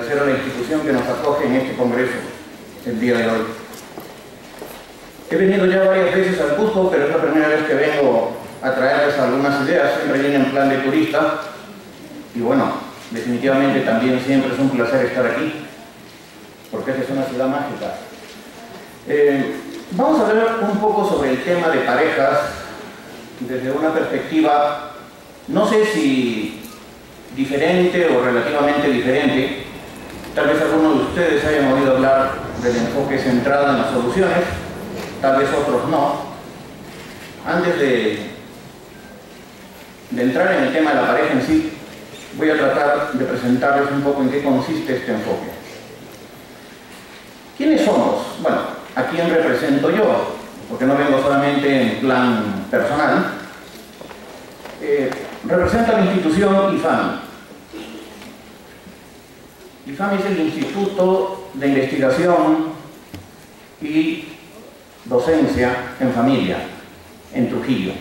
agradecer a la institución que nos acoge en este congreso el día de hoy. He venido ya varias veces al Cusco, pero es la primera vez que vengo a traerles algunas ideas. Siempre vine en plan de turista y bueno, definitivamente también siempre es un placer estar aquí, porque esta es una ciudad mágica. Vamos a hablar un poco sobre el tema de parejas desde una perspectiva, no sé si diferente o relativamente diferente. Tal vez algunos de ustedes hayan oído hablar del enfoque centrado en las soluciones, tal vez otros no. Antes de entrar en el tema de la pareja en sí, voy a tratar de presentarles un poco en qué consiste este enfoque. ¿Quiénes somos? Bueno, ¿a quién represento yo? Porque no vengo solamente en plan personal. Represento a la institución IFAMI. IFAMI es el Instituto de Investigación y Docencia en Familia, en Trujillo.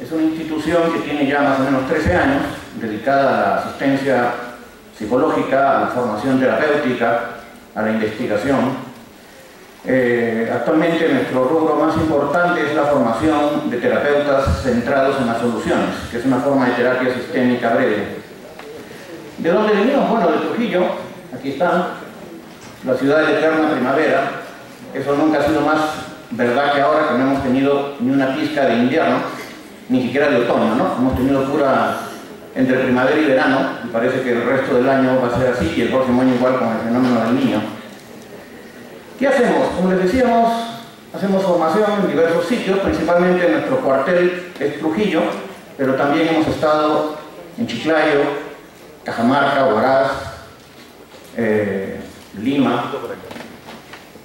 Es una institución que tiene ya más o menos 13 años, dedicada a la asistencia psicológica, a la formación terapéutica, a la investigación. Actualmente nuestro rubro más importante es la formación de terapeutas centrados en las soluciones, que es una forma de terapia sistémica breve. ¿De dónde venimos? Bueno, de Trujillo. Aquí está, la ciudad de la eterna primavera. Eso nunca ha sido más verdad que ahora, que no hemos tenido ni una pizca de invierno, ni siquiera de otoño, ¿no? Hemos tenido pura entre primavera y verano, y parece que el resto del año va a ser así, y el próximo año igual con el fenómeno del Niño. ¿Qué hacemos? Como les decíamos, hacemos formación en diversos sitios, principalmente nuestro cuartel es Trujillo, pero también hemos estado en Chiclayo, Cajamarca, Huaraz, Lima,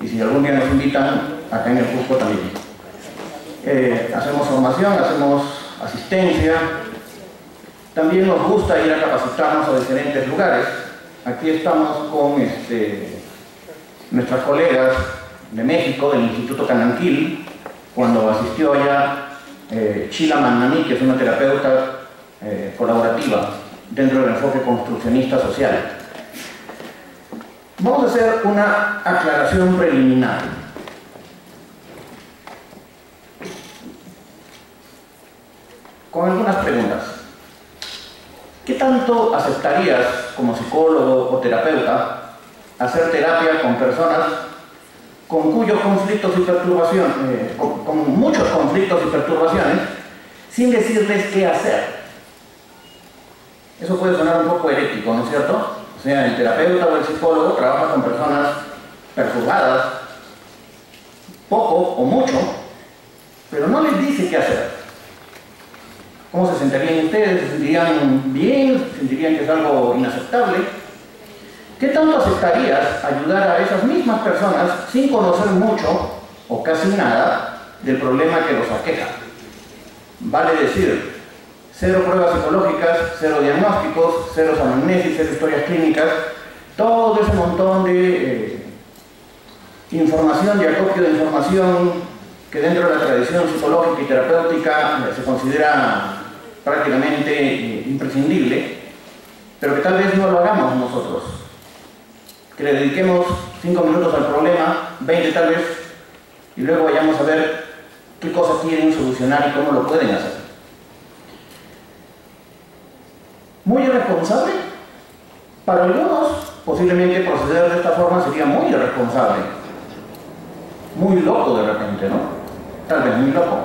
y si algún día nos invitan, acá en el Cusco también. Hacemos formación, hacemos asistencia, también nos gusta ir a capacitarnos a diferentes lugares. Aquí estamos con nuestras colegas de México, del Instituto Cananquil, cuando asistió allá Chila Mannamí, que es una terapeuta colaborativa dentro del enfoque construccionista social. Vamos a hacer una aclaración preliminar. Con algunas preguntas. ¿Qué tanto aceptarías como psicólogo o terapeuta hacer terapia con personas con cuyos conflictos y perturbaciones, con muchos conflictos y perturbaciones, sin decirles qué hacer? Eso puede sonar un poco herético, ¿no es cierto? O sea, el terapeuta o el psicólogo trabaja con personas perturbadas, poco o mucho, pero no les dice qué hacer. ¿Cómo se sentirían ustedes? ¿Se sentirían bien? ¿Se sentirían que es algo inaceptable? ¿Qué tanto aceptarías ayudar a esas mismas personas sin conocer mucho o casi nada del problema que los aqueja? Vale decir, cero pruebas psicológicas, cero diagnósticos, cero anamnesis, cero historias clínicas, todo ese montón de información, de acopio de información que dentro de la tradición psicológica y terapéutica se considera prácticamente imprescindible, pero que tal vez no lo hagamos nosotros. Que le dediquemos 5 minutos al problema, 20 tal vez, y luego vayamos a ver qué cosas quieren solucionar y cómo lo pueden hacer. Muy irresponsable. Para algunos, posiblemente proceder de esta forma sería muy irresponsable. Muy loco de repente, ¿no? Tal vez muy loco.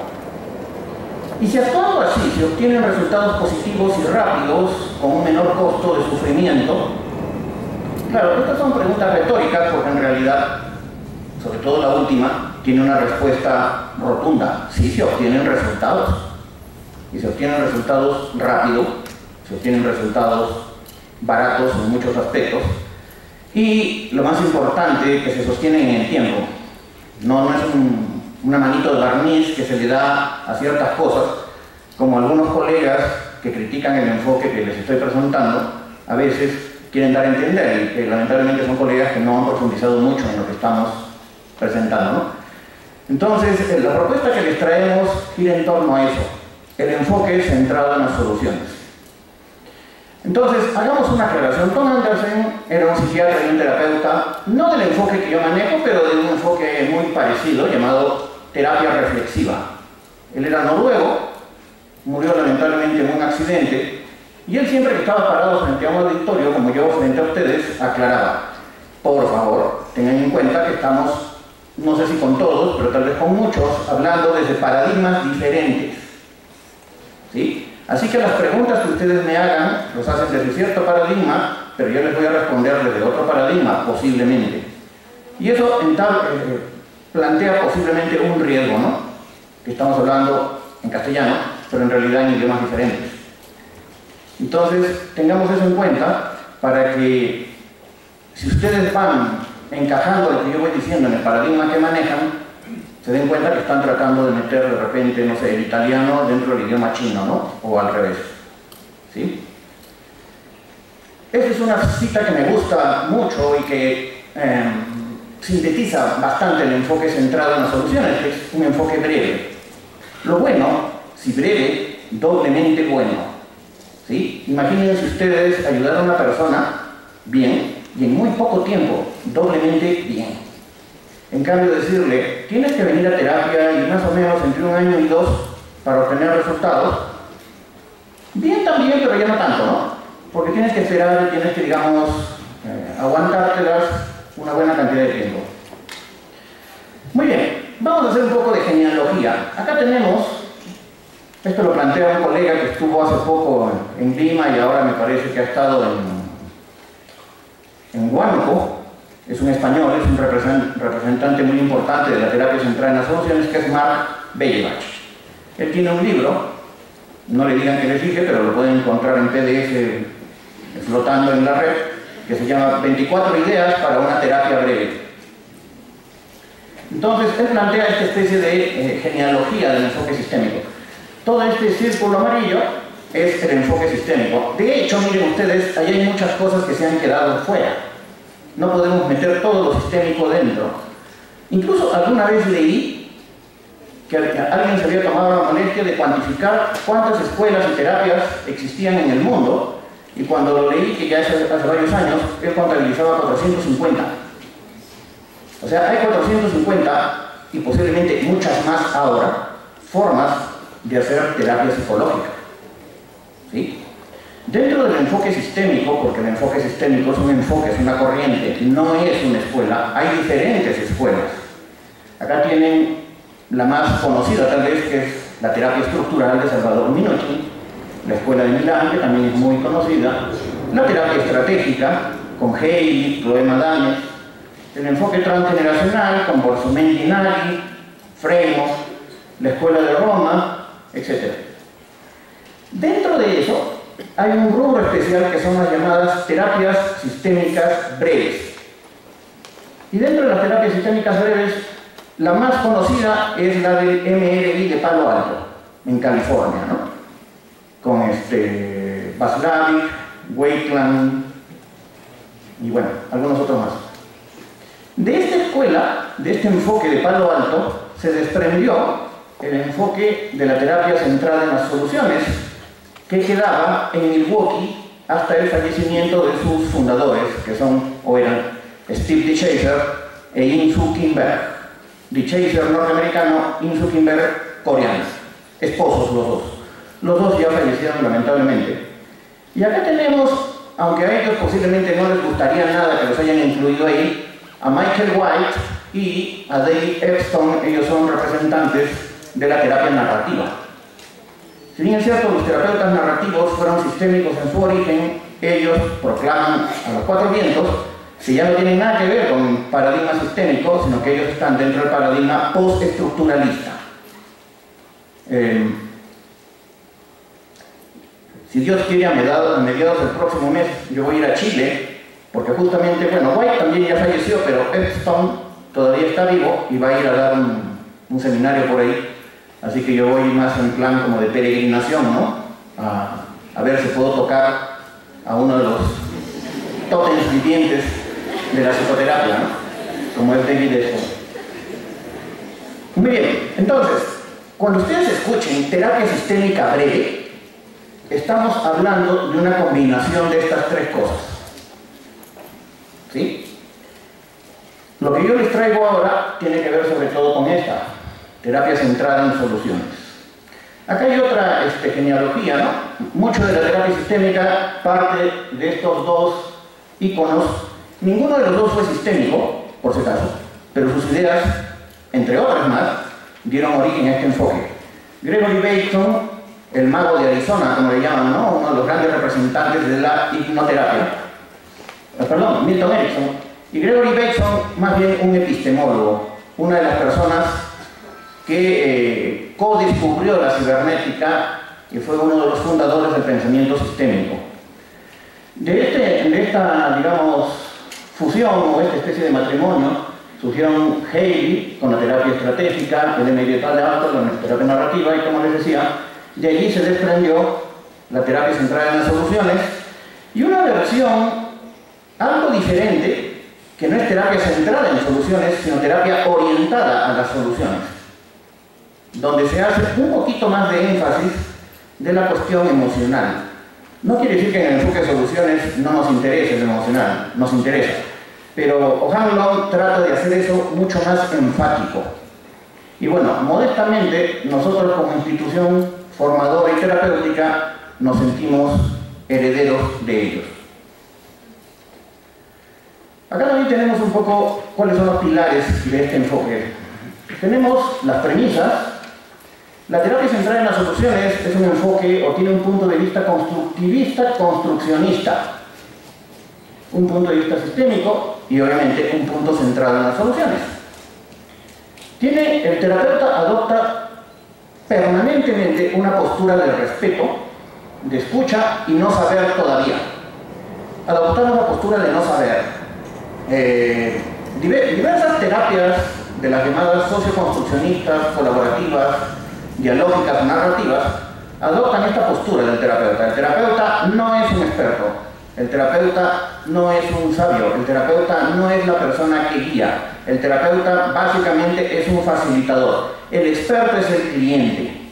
Y si actuando así se obtienen resultados positivos y rápidos, con un menor costo de sufrimiento, claro, estas son preguntas retóricas porque en realidad, sobre todo la última, tiene una respuesta rotunda. Sí, se obtienen resultados. Y se obtienen resultados rápido, se obtienen resultados baratos en muchos aspectos. Y lo más importante, que se sostienen en el tiempo. No es una manito de barniz que se le da a ciertas cosas, como algunos colegas que critican el enfoque que les estoy presentando, a veces quieren dar a entender, y que lamentablemente son colegas que no han profundizado mucho en lo que estamos presentando, ¿no? Entonces, la propuesta que les traemos gira en torno a eso, el enfoque centrado en las soluciones. Entonces, hagamos una aclaración. Tom Andersen era un psiquiatra y un terapeuta, no del enfoque que yo manejo, pero de un enfoque muy parecido, llamado terapia reflexiva. Él era noruego, murió lamentablemente en un accidente, y él siempre que estaba parado frente a un auditorio, como yo frente a ustedes, aclaraba: por favor, tengan en cuenta que estamos, no sé si con todos, pero tal vez con muchos, hablando desde paradigmas diferentes, ¿sí? Así que las preguntas que ustedes me hagan los hacen desde cierto paradigma, pero yo les voy a responder desde otro paradigma, posiblemente. Y eso plantea posiblemente un riesgo, ¿no? Que estamos hablando en castellano, pero en realidad en idiomas diferentes. Entonces, tengamos eso en cuenta para que, si ustedes van encajando lo que yo voy diciendo en el paradigma que manejan, se den cuenta que están tratando de meter de repente, no sé, el italiano dentro del idioma chino, ¿no? O al revés, ¿sí? Esta es una cita que me gusta mucho y que sintetiza bastante el enfoque centrado en las soluciones, que es un enfoque breve. Lo bueno, si breve, doblemente bueno, ¿sí? Imagínense ustedes ayudar a una persona bien y en muy poco tiempo, doblemente bien. En cambio, decirle, tienes que venir a terapia y más o menos entre 1 año y 2 para obtener resultados, bien también, pero ya no tanto, ¿no? Porque tienes que esperar y tienes que, digamos, aguantártelas una buena cantidad de tiempo. Muy bien, vamos a hacer un poco de genealogía. Acá tenemos, esto lo plantea un colega que estuvo hace poco en Lima y ahora me parece que ha estado en Huánuco. Es un español, es un representante muy importante de la terapia centrada en las soluciones, que es Mark Bellebach. Él tiene un libro, no le digan que les dije, pero lo pueden encontrar en PDF flotando en la red, que se llama 24 ideas para una terapia breve. Entonces, él plantea esta especie de genealogía del enfoque sistémico. Todo este círculo amarillo es el enfoque sistémico. De hecho, miren ustedes, ahí hay muchas cosas que se han quedado fuera. No podemos meter todo lo sistémico dentro. Incluso alguna vez leí que alguien se había tomado la molestia de cuantificar cuántas escuelas y terapias existían en el mundo, y cuando lo leí, que ya hace varios años, él contabilizaba 450. O sea, hay 450 y posiblemente muchas más ahora, formas de hacer terapia psicológica, ¿sí? Dentro del enfoque sistémico, porque el enfoque sistémico es un enfoque, es una corriente, no es una escuela, hay diferentes escuelas. Acá tienen la más conocida tal vez, que es la terapia estructural de Salvador Minuchin, la escuela de Milán, que también es muy conocida, la terapia estratégica, con Haley, Chloé Madames, el enfoque transgeneracional, con Borsumendi Naghi, Fremo, la escuela de Roma, etc. Dentro de eso, hay un rubro especial que son las llamadas terapias sistémicas breves. Y dentro de las terapias sistémicas breves, la más conocida es la del MRI de Palo Alto, en California, ¿no? Con Vaslavic, Wakeland y bueno, algunos otros más. De esta escuela, de este enfoque de Palo Alto, se desprendió el enfoque de la terapia centrada en las soluciones, que quedaba en Milwaukee hasta el fallecimiento de sus fundadores, que son, o eran, Steve DeChazer e In-Soo Kim Berg. DeChazer norteamericano, In-Soo Kim Berg coreano. Esposos los dos. Los dos ya fallecieron lamentablemente. Y acá tenemos, aunque a ellos posiblemente no les gustaría nada que los hayan incluido ahí, a Michael White y a Dave Epstein. Ellos son representantes de la terapia narrativa. Si bien es cierto, los terapeutas narrativos fueron sistémicos en su origen, ellos proclaman a los 4 vientos que ya no tienen nada que ver con paradigma sistémico, sino que ellos están dentro del paradigma postestructuralista. Si Dios quiere, a mediados del próximo mes, yo voy a ir a Chile, porque justamente, bueno, White también ya falleció, pero Epstein todavía está vivo y va a ir a dar un seminario por ahí. Así que yo voy más en plan como de peregrinación, ¿no? A ver si puedo tocar a uno de los tótems vivientes de la psicoterapia, ¿no? Como es David Epstein. Muy bien, entonces, cuando ustedes escuchen terapia sistémica breve, estamos hablando de una combinación de estas 3 cosas. ¿sí? Lo que yo les traigo ahora tiene que ver sobre todo con esta, terapia centrada en soluciones. Acá hay otra genealogía, ¿no? Mucho de la terapia sistémica parte de estos dos íconos. Ninguno de los dos fue sistémico, por si acaso, pero sus ideas, entre otras más, dieron origen a este enfoque. Gregory Bateson, el mago de Arizona, como le llaman, ¿no? Uno de los grandes representantes de la hipnoterapia. Perdón, Milton Erickson. Y Gregory Bateson, más bien un epistemólogo, una de las personas que co-descubrió la cibernética y fue uno de los fundadores del pensamiento sistémico. De esta, digamos, fusión o esta especie de matrimonio surgieron Haley con la terapia estratégica, el MBA de Alto, la terapia narrativa, y como les decía, de allí se desprendió la terapia centrada en las soluciones y una versión algo diferente, que no es terapia centrada en soluciones, sino terapia orientada a las soluciones, donde se hace un poquito más de énfasis de la cuestión emocional. No quiere decir que en el enfoque de soluciones no nos interese lo emocional, nos interesa, pero O'Hanlon trata de hacer eso mucho más enfático. Y bueno, modestamente, nosotros como institución formadora y terapéutica nos sentimos herederos de ellos. Acá también tenemos un poco cuáles son los pilares de este enfoque. Tenemos las premisas. La terapia centrada en las soluciones es un enfoque o tiene un punto de vista constructivista, construccionista. Un punto de vista sistémico y obviamente un punto centrado en las soluciones. El terapeuta adopta permanentemente una postura de respeto, de escucha y no saber todavía. Adoptamos la postura de no saber. Diversas terapias de las llamadas socioconstruccionistas, colaborativas, dialógicas, narrativas, adoptan esta postura del terapeuta. El terapeuta no es un experto, el terapeuta no es un sabio, el terapeuta no es la persona que guía, el terapeuta básicamente es un facilitador, el experto es el cliente.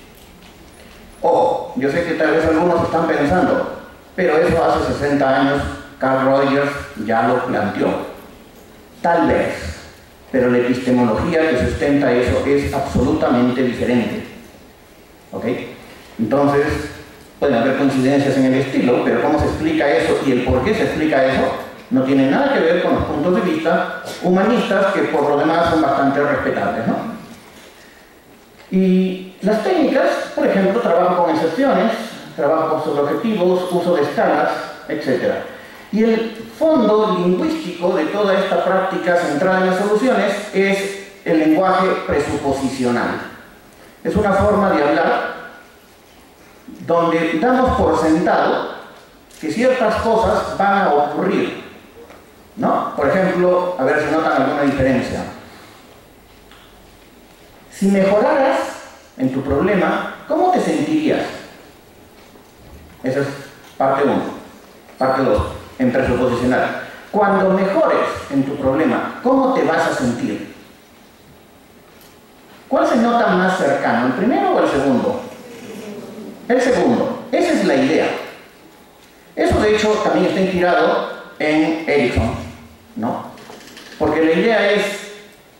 Ojo, yo sé que tal vez algunos están pensando, pero eso hace 60 años Carl Rogers ya lo planteó. Tal vez, pero la epistemología que sustenta eso es absolutamente diferente. ¿Ok? Entonces, pueden haber coincidencias en el estilo, pero cómo se explica eso y el por qué se explica eso no tiene nada que ver con los puntos de vista humanistas, que por lo demás son bastante respetables, ¿no? Y las técnicas, por ejemplo, trabajo con excepciones, trabajo sobre objetivos, uso de escalas, etc. Y el fondo lingüístico de toda esta práctica centrada en las soluciones es el lenguaje presuposicional. Es una forma de hablar donde damos por sentado que ciertas cosas van a ocurrir, ¿no? Por ejemplo, a ver si notan alguna diferencia. Si mejoraras en tu problema, ¿cómo te sentirías? Esa es parte 1. Parte 2, en presuposicional. Cuando mejores en tu problema, ¿cómo te vas a sentir? ¿Cuál se nota más cercano, el primero o el segundo? El segundo. Esa es la idea. Eso de hecho también está inspirado en Erickson, ¿no? Porque la idea es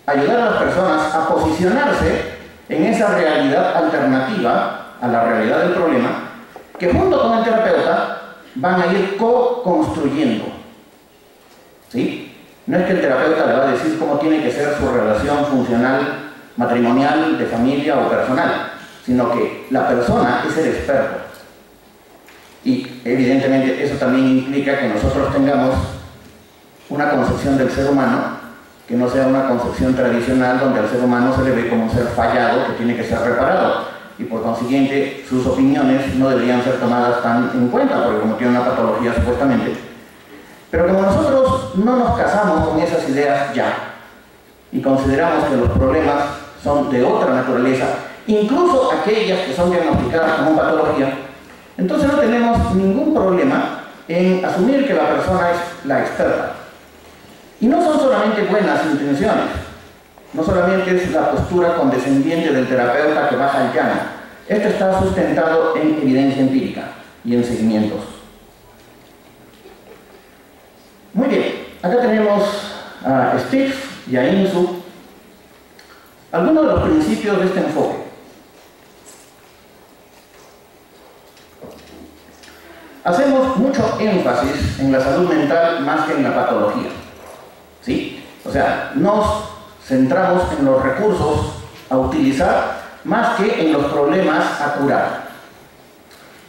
ayudar a las personas a posicionarse en esa realidad alternativa a la realidad del problema, que junto con el terapeuta van a ir co-construyendo. ¿Sí? No es que el terapeuta le va a decir cómo tiene que ser su relación funcional, matrimonial, de familia o personal, sino que la persona es el experto. Y evidentemente eso también implica que nosotros tengamos una concepción del ser humano que no sea una concepción tradicional donde al ser humano se le ve como un ser fallado que tiene que ser reparado, y por consiguiente sus opiniones no deberían ser tomadas tan en cuenta porque como tiene una patología supuestamente. Pero como nosotros no nos casamos con esas ideas ya y consideramos que los problemas son de otra naturaleza, incluso aquellas que son diagnosticadas como patología, entonces no tenemos ningún problema en asumir que la persona es la experta. Y no son solamente buenas intenciones, no solamente es la postura condescendiente del terapeuta que baja el llano. Esto está sustentado en evidencia empírica y en seguimientos. Muy bien, Acá tenemos a Steve y a Insu, algunos de los principios de este enfoque. Hacemos mucho énfasis en la salud mental más que en la patología, ¿sí? O sea, nos centramos en los recursos a utilizar más que en los problemas a curar.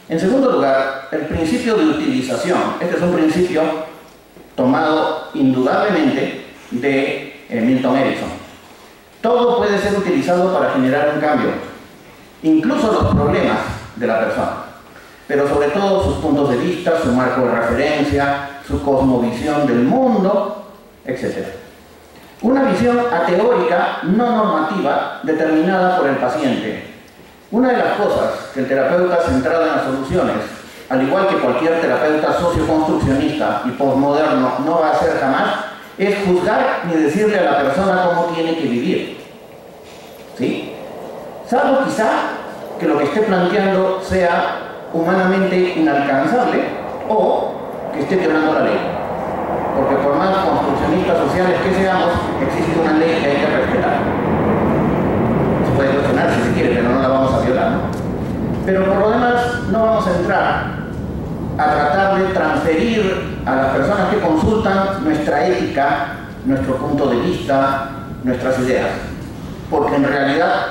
En segundo lugar, el principio de utilización. Este es un principio tomado indudablemente de Milton Erickson. Todo puede ser utilizado para generar un cambio, incluso los problemas de la persona, pero sobre todo sus puntos de vista, su marco de referencia, su cosmovisión del mundo, etc. Una visión ateórica no normativa determinada por el paciente. Una de las cosas que el terapeuta centrado en las soluciones, al igual que cualquier terapeuta socioconstruccionista y posmoderno, no va a hacer jamás, es juzgar ni decirle a la persona cómo tiene que vivir, ¿sí? Salvo quizá que lo que esté planteando sea humanamente inalcanzable o que esté violando la ley. Porque por más construccionistas sociales que seamos, existe una ley que hay que respetar. Se puede cuestionar si se quiere, pero no la vamos a violar, ¿no? Pero por lo demás, no vamos a entrar a tratar de transferir a las personas que consultan nuestra ética, nuestro punto de vista, nuestras ideas. Porque en realidad,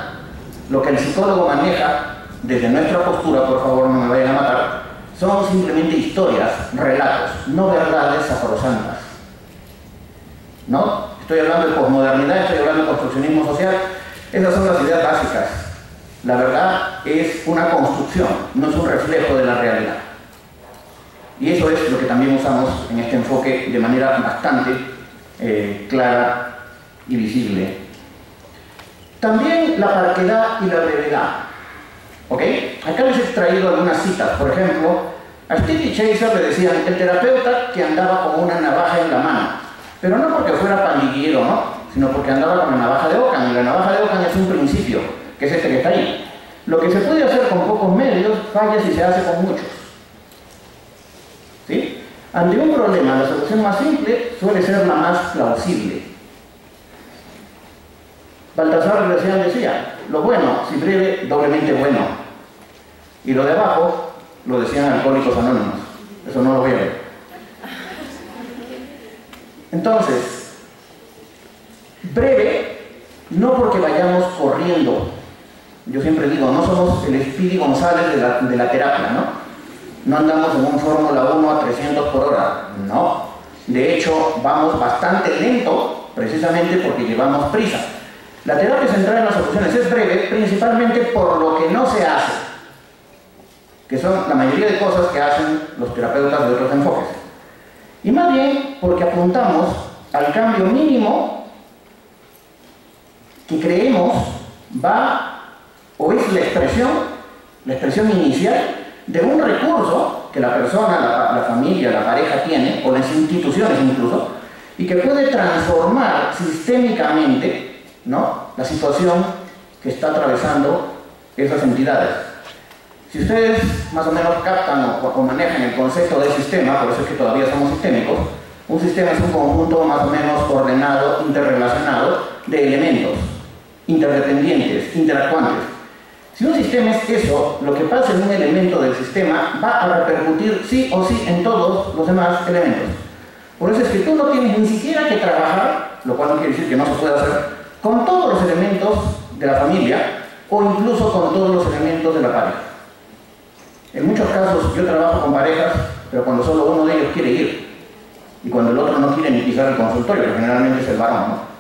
lo que el psicólogo maneja, desde nuestra postura, por favor no me vayan a matar, son simplemente historias, relatos, no verdades sacrosantas. ¿No? Estoy hablando de posmodernidad, estoy hablando de construccionismo social. Esas son las ideas básicas. La verdad es una construcción, no es un reflejo de la realidad. Y eso es lo que también usamos en este enfoque de manera bastante clara y visible. También la parquedad y la brevedad. ¿Ok? Acá les he extraído algunas citas. Por ejemplo, a Steve Chaser le decían el terapeuta que andaba con una navaja en la mano. Pero no porque fuera pandillero, ¿no? Sino porque andaba con la navaja de Ockham. Y la navaja de Ockham es un principio, que es este que está ahí. Lo que se puede hacer con pocos medios, falla si se hace con muchos. ¿Sí? Ante un problema, la solución más simple suele ser la más plausible. Baltasar Gracián decía, lo bueno, si breve, doblemente bueno. Y lo de abajo, lo decían Alcohólicos Anónimos. Eso no lo voy a ver. Entonces, breve, no porque vayamos corriendo. Yo siempre digo, no somos el Speedy González de la terapia, ¿no? No andamos en un Fórmula 1 a 300 por hora, no. De hecho, vamos bastante lento, precisamente porque llevamos prisa. La terapia centrada en las soluciones es breve, principalmente por lo que no se hace, que son la mayoría de cosas que hacen los terapeutas de otros enfoques. Y más bien porque apuntamos al cambio mínimo que creemos va o es la expresión inicial de un recurso que la persona, la familia, la pareja tiene, o las instituciones incluso, y que puede transformar sistémicamente, ¿no?, la situación que está atravesando esas entidades. Si ustedes más o menos captan o manejan el concepto de sistema, por eso es que todavía somos sistémicos, un sistema es un conjunto más o menos ordenado, interrelacionado de elementos, interdependientes, interactuantes. Si un sistema es eso, lo que pasa en un elemento del sistema va a repercutir sí o sí en todos los demás elementos. Por eso es que tú no tienes ni siquiera que trabajar, lo cual no quiere decir que no se pueda hacer, con todos los elementos de la familia o incluso con todos los elementos de la pareja. En muchos casos yo trabajo con parejas, pero cuando solo uno de ellos quiere ir y cuando el otro no quiere ni pisar el consultorio, que generalmente es el varón, ¿no?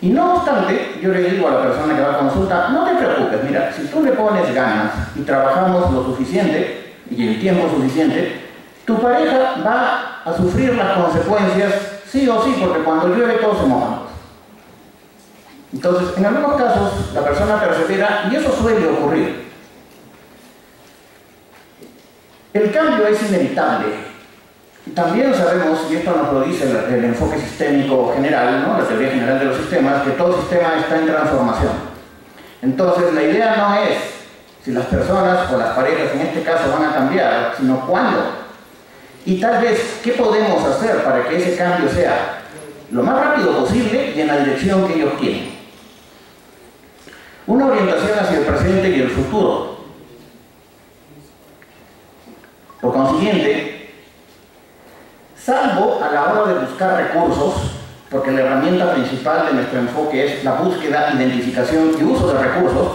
Y no obstante, yo le digo a la persona que va a consulta, no te preocupes, mira, si tú le pones ganas y trabajamos lo suficiente y el tiempo suficiente, tu pareja va a sufrir las consecuencias sí o sí, porque cuando llueve todos se mojan. Entonces, en algunos casos, la persona persevera y eso suele ocurrir. El cambio es inevitable. También sabemos, y esto nos lo dice el enfoque sistémico general, ¿no?, la teoría general de los sistemas, que todo sistema está en transformación. Entonces, la idea no es si las personas o las parejas en este caso van a cambiar, sino cuándo. Y tal vez, ¿qué podemos hacer para que ese cambio sea lo más rápido posible y en la dirección que ellos quieren. Una orientación hacia el presente y el futuro. Por consiguiente, salvo a la hora de buscar recursos, porque la herramienta principal de nuestro enfoque es la búsqueda, identificación y uso de recursos,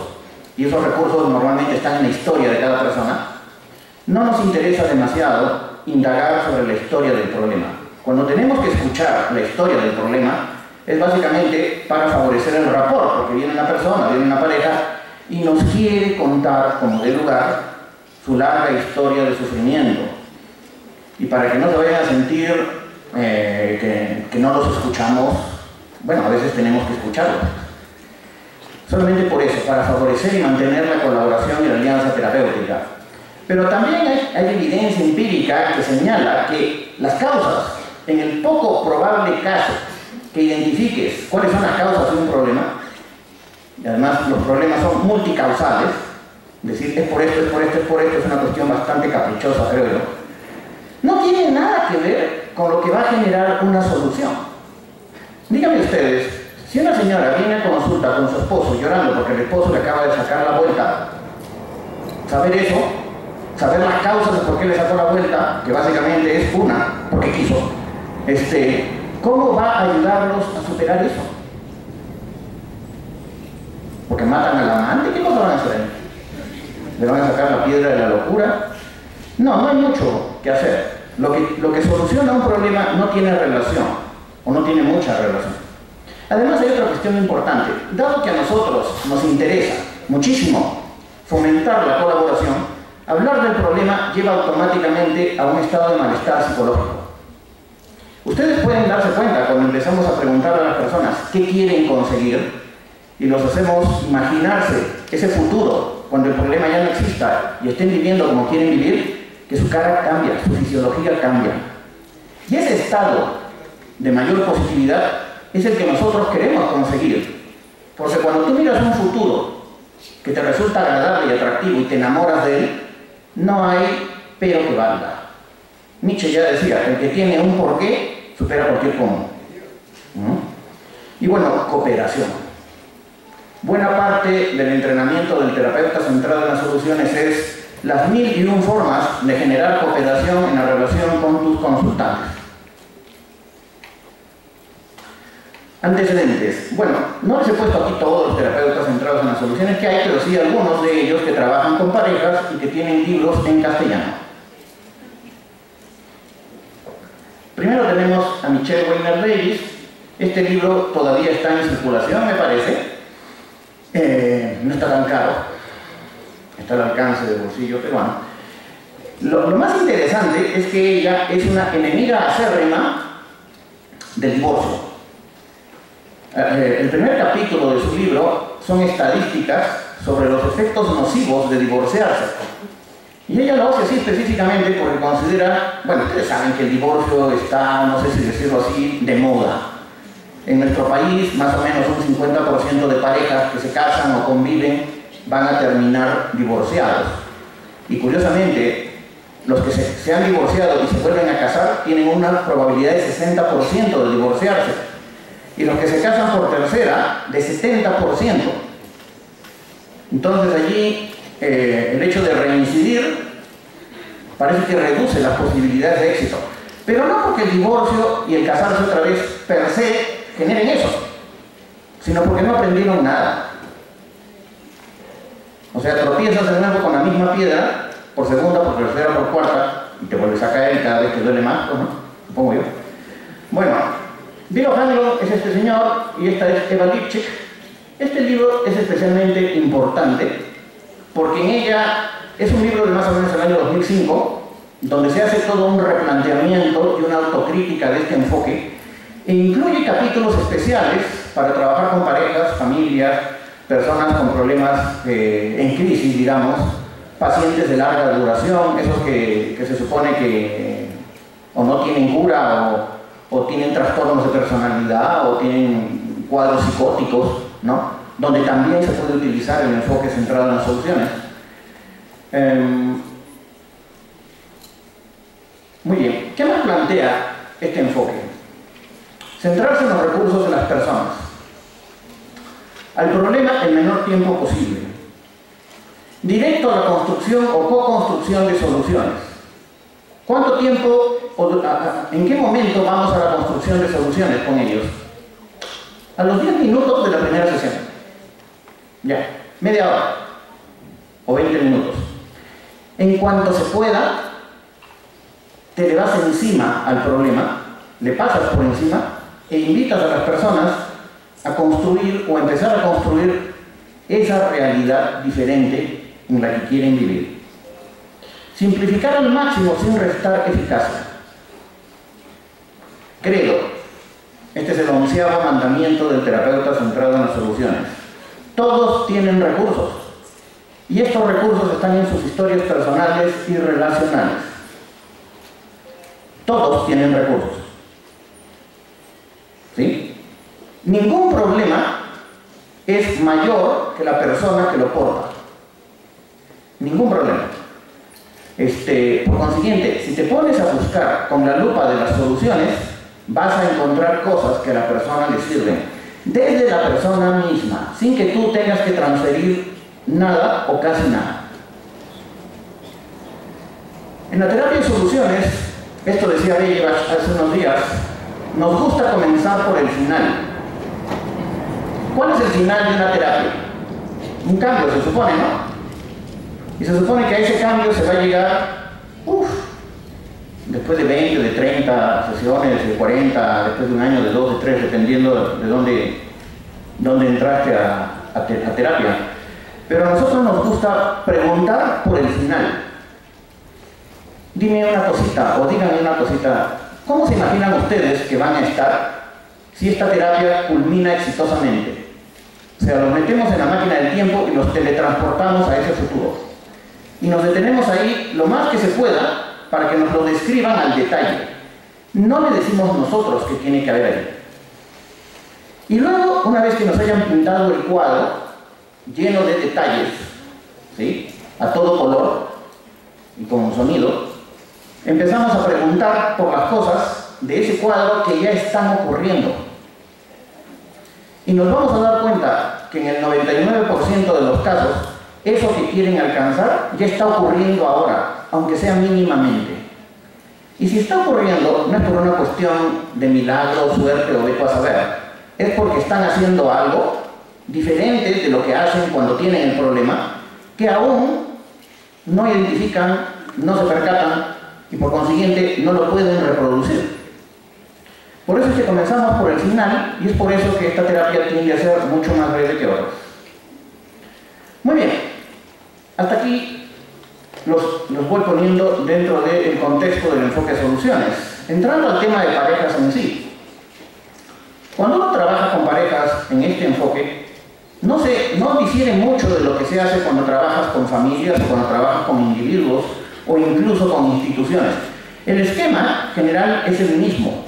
y esos recursos normalmente están en la historia de cada persona, no nos interesa demasiado indagar sobre la historia del problema. Cuando tenemos que escuchar la historia del problema, es básicamente para favorecer el rapport, porque viene una persona, viene una pareja, y nos quiere contar, como de lugar, su larga historia de sufrimiento. Y para que no se vayan a sentir que no los escuchamos, bueno, a veces tenemos que escucharlos. Solamente por eso, para favorecer y mantener la colaboración y la alianza terapéutica. Pero también hay evidencia empírica que señala que las causas, en el poco probable caso que identifiques cuáles son las causas de un problema, y además los problemas son multicausales, es decir, es por esto, es por esto, es por esto, es una cuestión bastante caprichosa, creo yo, no tiene nada que ver con lo que va a generar una solución. Díganme ustedes, si una señora viene a consulta con su esposo llorando porque el esposo le acaba de sacar la vuelta, saber eso, saber las causas de por qué le sacó la vuelta, que básicamente es una, porque quiso, ¿cómo va a ayudarlos a superar eso? Porque matan al amante, ¿qué cosa van a hacer? ¿Le van a sacar la piedra de la locura? No, no hay mucho que hacer. Lo que soluciona un problema no tiene relación, o no tiene mucha relación. Además hay otra cuestión importante. Dado que a nosotros nos interesa muchísimo fomentar la colaboración, hablar del problema lleva automáticamente a un estado de malestar psicológico. Ustedes pueden darse cuenta cuando empezamos a preguntar a las personas qué quieren conseguir y los hacemos imaginarse ese futuro cuando el problema ya no exista y estén viviendo como quieren vivir, que su cara cambia, su fisiología cambia. Y ese estado de mayor positividad es el que nosotros queremos conseguir. Porque cuando tú miras un futuro que te resulta agradable y atractivo y te enamoras de él, no hay pero que valga. Nietzsche ya decía, el que tiene un porqué supera cualquier cómo. Y bueno, cooperación. Buena parte del entrenamiento del terapeuta centrado en las soluciones es las 1001 formas de generar cooperación en la relación con tus consultantes. Antecedentes. Bueno, no les he puesto aquí todos los terapeutas centrados en las soluciones que hay, pero sí algunos de ellos que trabajan con parejas y que tienen libros en castellano. Primero tenemos a Michelle Weiner Davis. Este libro todavía está en circulación, me parece. No está tan caro. Está al alcance del bolsillo peruano. Lo más interesante es que ella es una enemiga acérrima del divorcio. El primer capítulo de su libro son estadísticas sobre los efectos nocivos de divorciarse. Y ella lo hace así específicamente porque considera, bueno, ustedes saben que el divorcio está, no sé si decirlo así, de moda. En nuestro país, más o menos un 50% de parejas que se casan o conviven van a terminar divorciados. Y curiosamente, los que se han divorciado y se vuelven a casar tienen una probabilidad de 60% de divorciarse. Y los que se casan por tercera, de 70%. Entonces allí, el hecho de reincidir parece que reduce las posibilidades de éxito. Pero no porque el divorcio y el casarse otra vez per se generen eso, sino porque no aprendieron nada. O sea, tropiezas de nuevo con la misma piedra, por segunda, por tercera, por cuarta, y te vuelves a caer y cada vez te duele más, ¿no? Supongo yo. Bueno, Bill O'Hanlon es este señor y esta es Eva Lipchick. Este libro es especialmente importante porque en ella es un libro de más o menos el año 2005, donde se hace todo un replanteamiento y una autocrítica de este enfoque e incluye capítulos especiales para trabajar con parejas, familias, personas con problemas en crisis, digamos, pacientes de larga duración, esos que se supone que o no tienen cura o tienen trastornos de personalidad o tienen cuadros psicóticos, ¿no? Donde también se puede utilizar el enfoque centrado en las soluciones. Muy bien, ¿qué más plantea este enfoque? Centrarse en los recursos de las personas. Al problema el menor tiempo posible. Directo a la construcción o co-construcción de soluciones. ¿Cuánto tiempo, en qué momento vamos a la construcción de soluciones con ellos? A los 10 minutos de la primera sesión. Ya, media hora o 20 minutos. En cuanto se pueda, te le vas encima al problema, le pasas por encima e invitas a las personas a construir o empezar a construir esa realidad diferente en la que quieren vivir. Simplificar al máximo sin restar eficacia. Credo. Este es el 11º mandamiento del terapeuta centrado en las soluciones. Todos tienen recursos. Y estos recursos están en sus historias personales y relacionales. Todos tienen recursos. ¿Sí? Ningún problema es mayor que la persona que lo porta. Ningún problema. Por consiguiente, si te pones a buscar con la lupa de las soluciones, vas a encontrar cosas que a la persona le sirven. Desde la persona misma, sin que tú tengas que transferir nada o casi nada. En la terapia de soluciones, esto decía Bellevach hace unos días, nos gusta comenzar por el final. ¿Cuál es el final de una terapia? Un cambio, se supone, ¿no? Y se supone que a ese cambio se va a llegar, después de 20, de 30 sesiones, de 40, después de un año, de 2, de 3, dependiendo de dónde entraste a terapia. Pero a nosotros nos gusta preguntar por el final. Dime una cosita, o díganme una cosita. ¿Cómo se imaginan ustedes que van a estar si esta terapia culmina exitosamente? O sea, los metemos en la máquina del tiempo y los teletransportamos a ese futuro. Y nos detenemos ahí lo más que se pueda para que nos lo describan al detalle. No le decimos nosotros qué tiene que haber ahí. Y luego, una vez que nos hayan pintado el cuadro, lleno de detalles, ¿sí?, a todo color y con sonido, empezamos a preguntar por las cosas de ese cuadro que ya están ocurriendo. Y nos vamos a dar cuenta que en el 99% de los casos, eso que quieren alcanzar ya está ocurriendo ahora, aunque sea mínimamente. Y si está ocurriendo, no es por una cuestión de milagro, suerte o vete a saber, es porque están haciendo algo diferente de lo que hacen cuando tienen el problema, que aún no identifican, no se percatan y por consiguiente no lo pueden reproducir. Por eso es que comenzamos por el final y es por eso que esta terapia tiende a ser mucho más breve que otras. Muy bien. Hasta aquí los voy poniendo dentro del contexto del enfoque de soluciones. Entrando al tema de parejas en sí. Cuando uno trabaja con parejas en este enfoque, no difiere mucho de lo que se hace cuando trabajas con familias o cuando trabajas con individuos o incluso con instituciones. El esquema general es el mismo,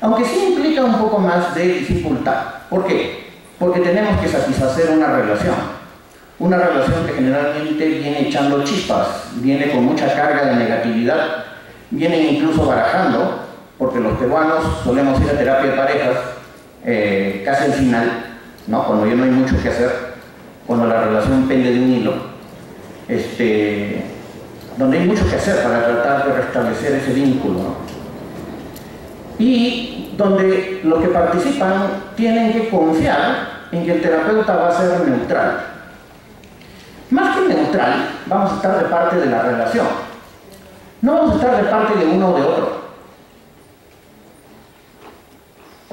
aunque sí implica un poco más de dificultad. ¿Por qué? Porque tenemos que satisfacer una relación. Una relación que generalmente viene echando chispas, viene con mucha carga de negatividad, viene incluso barajando, porque los peruanos solemos ir a terapia de parejas casi al final, ¿no?, cuando ya no hay mucho que hacer, cuando la relación pende de un hilo, donde hay mucho que hacer para tratar de restablecer ese vínculo, ¿no? Y donde los que participan tienen que confiar en que el terapeuta va a ser neutral. Más que neutral, vamos a estar de parte de la relación. No vamos a estar de parte de uno o de otro.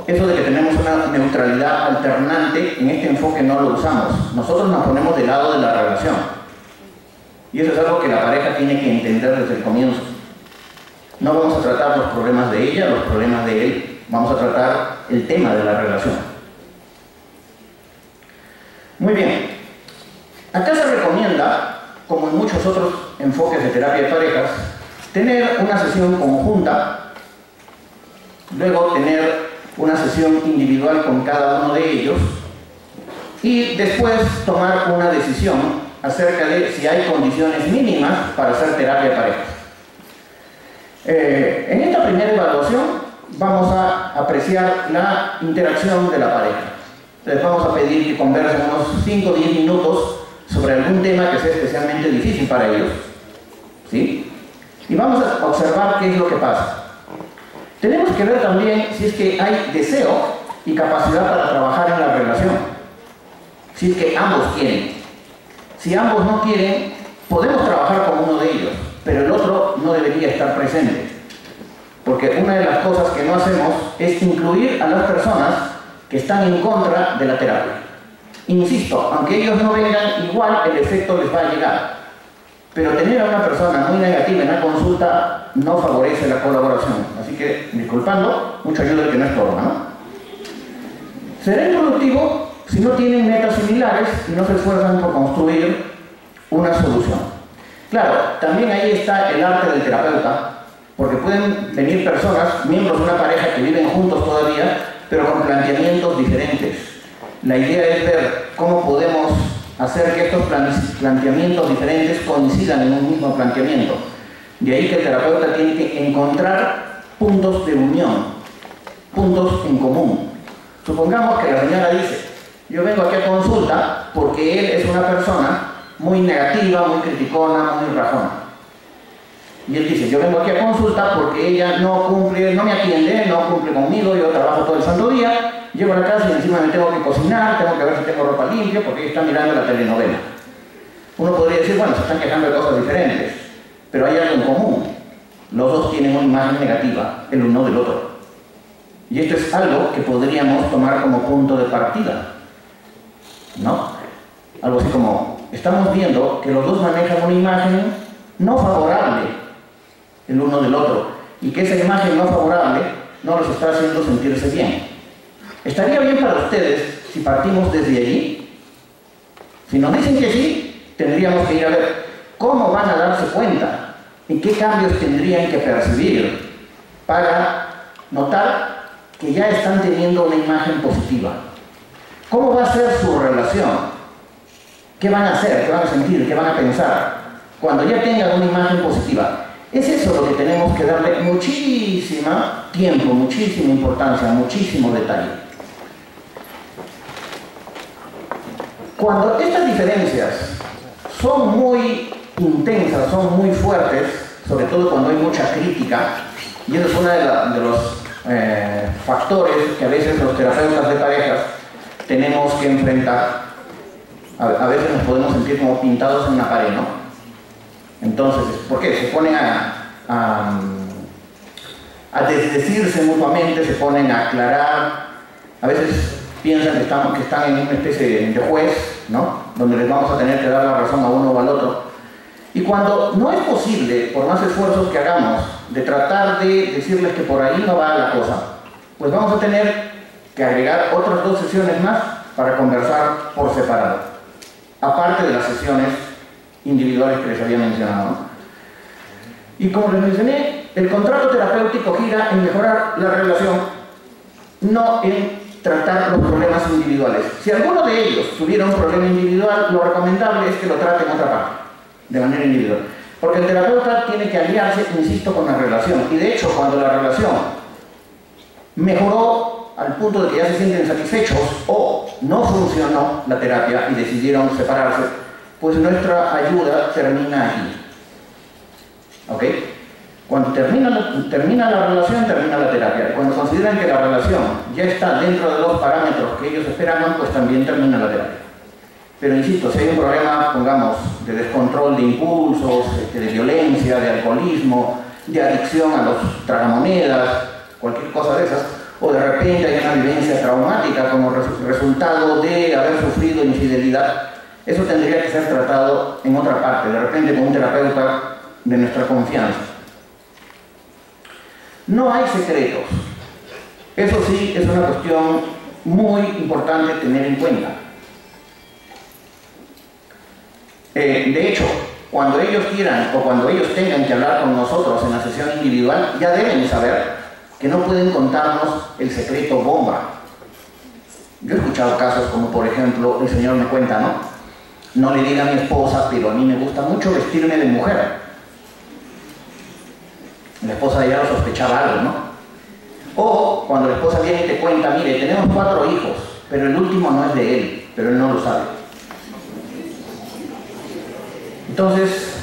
Eso de que tenemos una neutralidad alternante, en este enfoque no lo usamos. Nosotros nos ponemos del lado de la relación. Y eso es algo que la pareja tiene que entender desde el comienzo. No vamos a tratar los problemas de ella, los problemas de él. Vamos a tratar el tema de la relación. Muy bien. Acá se recomienda, como en muchos otros enfoques de terapia de parejas, tener una sesión conjunta, luego tener una sesión individual con cada uno de ellos y después tomar una decisión acerca de si hay condiciones mínimas para hacer terapia de parejas. En esta primera evaluación vamos a apreciar la interacción de la pareja. Les vamos a pedir que conversen unos 5 o 10 minutos sobre algún tema que sea especialmente difícil para ellos, ¿sí? Y vamos a observar qué es lo que pasa. Tenemos que ver también si es que hay deseo y capacidad para trabajar en la relación. Si es que ambos quieren. Si ambos no quieren, podemos trabajar con uno de ellos, pero el otro no debería estar presente. Porque una de las cosas que no hacemos es incluir a las personas que están en contra de la terapia. Insisto, aunque ellos no vengan, igual el efecto les va a llegar. Pero tener a una persona muy negativa en la consulta no favorece la colaboración. Así que, disculpando, mucho ayuda el que no estorba, ¿no? Será improductivo si no tienen metas similares y no se esfuerzan por construir una solución. Claro, también ahí está el arte del terapeuta, porque pueden venir personas, miembros de una pareja que viven juntos todavía, pero con planteamientos diferentes. La idea es ver cómo podemos hacer que estos planteamientos diferentes coincidan en un mismo planteamiento. De ahí que el terapeuta tiene que encontrar puntos de unión, puntos en común. Supongamos que la señora dice, yo vengo aquí a consulta porque él es una persona muy negativa, muy criticona, muy rajona. Y él dice, yo vengo aquí a consulta porque ella no cumple, no me atiende, no cumple conmigo, yo trabajo todo el santo día, llego a la casa y encima me tengo que cocinar, tengo que ver si tengo ropa limpia porque ella está mirando la telenovela. Uno podría decir, bueno, se están quejando de cosas diferentes, pero hay algo en común. Los dos tienen una imagen negativa, el uno del otro. Y esto es algo que podríamos tomar como punto de partida, ¿no? Algo así como, estamos viendo que los dos manejan una imagen no favorable el uno del otro, y que esa imagen no favorable no los está haciendo sentirse bien. ¿Estaría bien para ustedes si partimos desde allí? Si nos dicen que sí, tendríamos que ir a ver cómo van a darse cuenta y qué cambios tendrían que percibir para notar que ya están teniendo una imagen positiva. ¿Cómo va a ser su relación? ¿Qué van a hacer? ¿Qué van a sentir? ¿Qué van a pensar? Cuando ya tengan una imagen positiva. Es eso lo que tenemos que darle muchísimo tiempo, muchísima importancia, muchísimo detalle. Cuando estas diferencias son muy intensas, son muy fuertes, sobre todo cuando hay mucha crítica, y eso es uno de los factores que a veces los terapeutas de parejas tenemos que enfrentar. A veces nos podemos sentir como pintados en una pared, ¿no? Entonces, ¿por qué? Se ponen a desdecirse mutuamente, se ponen a aclarar, a veces piensan que están en una especie de juez, ¿no? Donde les vamos a tener que dar la razón a uno o al otro. Y cuando no es posible, por más esfuerzos que hagamos, de tratar de decirles que por ahí no va la cosa, pues vamos a tener que agregar otras 2 sesiones más para conversar por separado, aparte de las sesiones individuales que les había mencionado, ¿no? Y como les mencioné, el contrato terapéutico gira en mejorar la relación, no en tratar los problemas individuales. Si alguno de ellos tuviera un problema individual, lo recomendable es que lo trate en otra parte, de manera individual. Porque el terapeuta tiene que aliarse, insisto, con la relación. Y de hecho, cuando la relación mejoró al punto de que ya se sienten satisfechos o no funcionó la terapia y decidieron separarse, pues nuestra ayuda termina aquí. ¿Ok? Cuando termina la relación, termina la terapia. Cuando consideran que la relación ya está dentro de los parámetros que ellos esperaban, pues también termina la terapia. Pero insisto, si hay un problema, pongamos, de descontrol de impulsos, de violencia, de alcoholismo, de adicción a los tragamonedas, cualquier cosa de esas, o de repente hay una vivencia traumática como resultado de haber sufrido infidelidad, eso tendría que ser tratado en otra parte, de repente con un terapeuta de nuestra confianza. No hay secretos. Eso sí es una cuestión muy importante tener en cuenta. De hecho, cuando ellos quieran o cuando ellos tengan que hablar con nosotros en la sesión individual, ya deben saber que no pueden contarnos el secreto bomba. Yo he escuchado casos como, por ejemplo, el señor me cuenta, ¿no? No le diga a mi esposa, pero a mí me gusta mucho vestirme de mujer. La esposa ya lo sospechaba algo, ¿no? O cuando la esposa viene y te cuenta, mire, tenemos 4 hijos, pero el último no es de él, pero él no lo sabe. Entonces,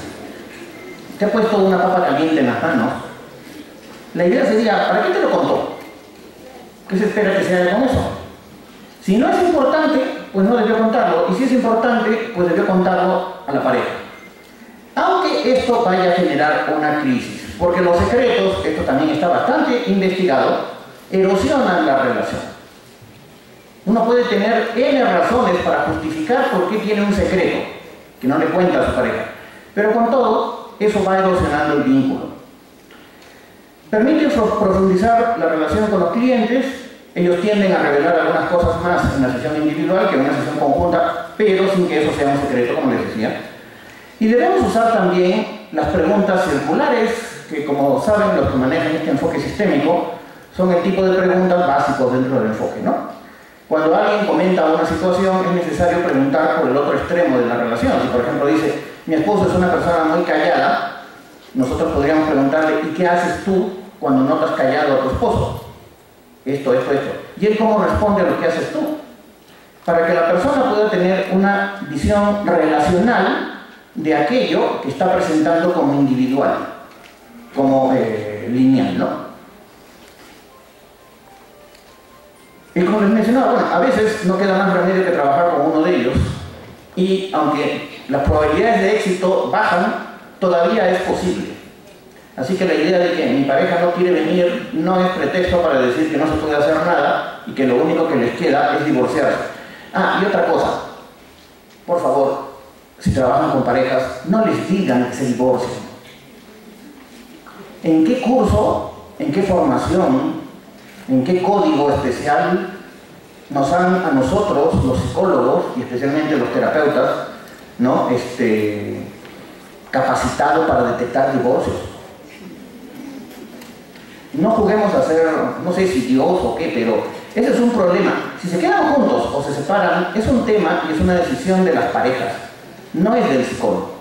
te ha puesto una papa caliente en las manos. La idea sería, ¿para qué te lo contó? ¿Qué se espera que se haga con eso? Si no es importante, pues no debió contarlo. Y si es importante, pues debió contarlo a la pareja. Aunque esto vaya a generar una crisis. Porque los secretos, esto también está bastante investigado, erosionan la relación. Uno puede tener N razones para justificar por qué tiene un secreto que no le cuenta a su pareja. Pero con todo, eso va erosionando el vínculo. Permite profundizar la relación con los clientes. Ellos tienden a revelar algunas cosas más en la sesión individual que en una sesión conjunta, pero sin que eso sea un secreto, como les decía. Y debemos usar también las preguntas circulares, que como saben los que manejan este enfoque sistémico, son el tipo de preguntas básicos dentro del enfoque, ¿no? Cuando alguien comenta una situación, es necesario preguntar por el otro extremo de la relación. Si por ejemplo dice, mi esposo es una persona muy callada, nosotros podríamos preguntarle, ¿y qué haces tú cuando notas callado a tu esposo? Esto. ¿Y él cómo responde a lo que haces tú? Para que la persona pueda tener una visión relacional de aquello que está presentando como individual, como lineal, ¿no? Y como les mencionaba, bueno, a veces no queda más remedio que trabajar con uno de ellos, y aunque las probabilidades de éxito bajan, todavía es posible. Así que la idea de que mi pareja no quiere venir no es pretexto para decir que no se puede hacer nada y que lo único que les queda es divorciarse. Ah, y otra cosa, por favor, si trabajan con parejas, no les digan que se divorcien. ¿En qué curso, en qué formación, en qué código especial nos han a nosotros, los psicólogos y especialmente los terapeutas, ¿no? capacitado para detectar divorcios? No juguemos a ser, no sé si Dios o qué, pero ese es un problema. Si se quedan juntos o se separan, es un tema y es una decisión de las parejas. No es del psicólogo,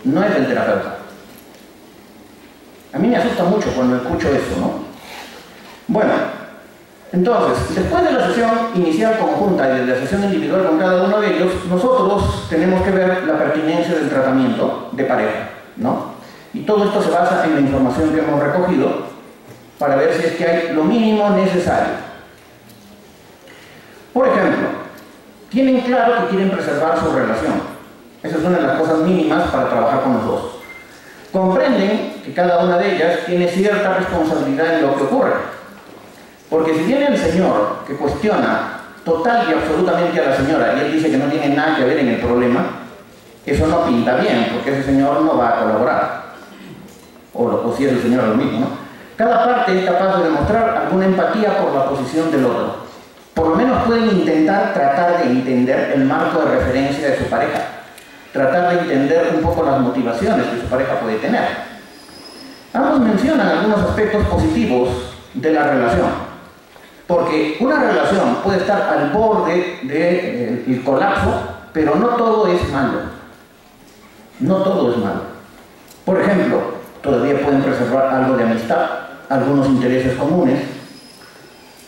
no es del terapeuta. A mí me asusta mucho cuando escucho eso, ¿no? Bueno, entonces, después de la sesión inicial conjunta y de la sesión individual con cada uno de ellos, nosotros tenemos que ver la pertinencia del tratamiento de pareja, ¿no? Y todo esto se basa en la información que hemos recogido para ver si es que hay lo mínimo necesario. Por ejemplo, tienen claro que quieren preservar su relación. Esa es una de las cosas mínimas para trabajar con los dos. Comprenden que cada una de ellas tiene cierta responsabilidad en lo que ocurre. Porque si viene el señor que cuestiona total y absolutamente a la señora y él dice que no tiene nada que ver en el problema, eso no pinta bien, porque ese señor no va a colaborar. O si es el señor lo mismo, ¿no? Cada parte es capaz de demostrar alguna empatía por la posición del otro. Por lo menos pueden intentar tratar de entender el marco de referencia de su pareja. Tratar de entender un poco las motivaciones que su pareja puede tener. Ambos mencionan algunos aspectos positivos de la relación. Porque una relación puede estar al borde del colapso, pero no todo es malo. No todo es malo. Por ejemplo, todavía pueden preservar algo de amistad, algunos intereses comunes,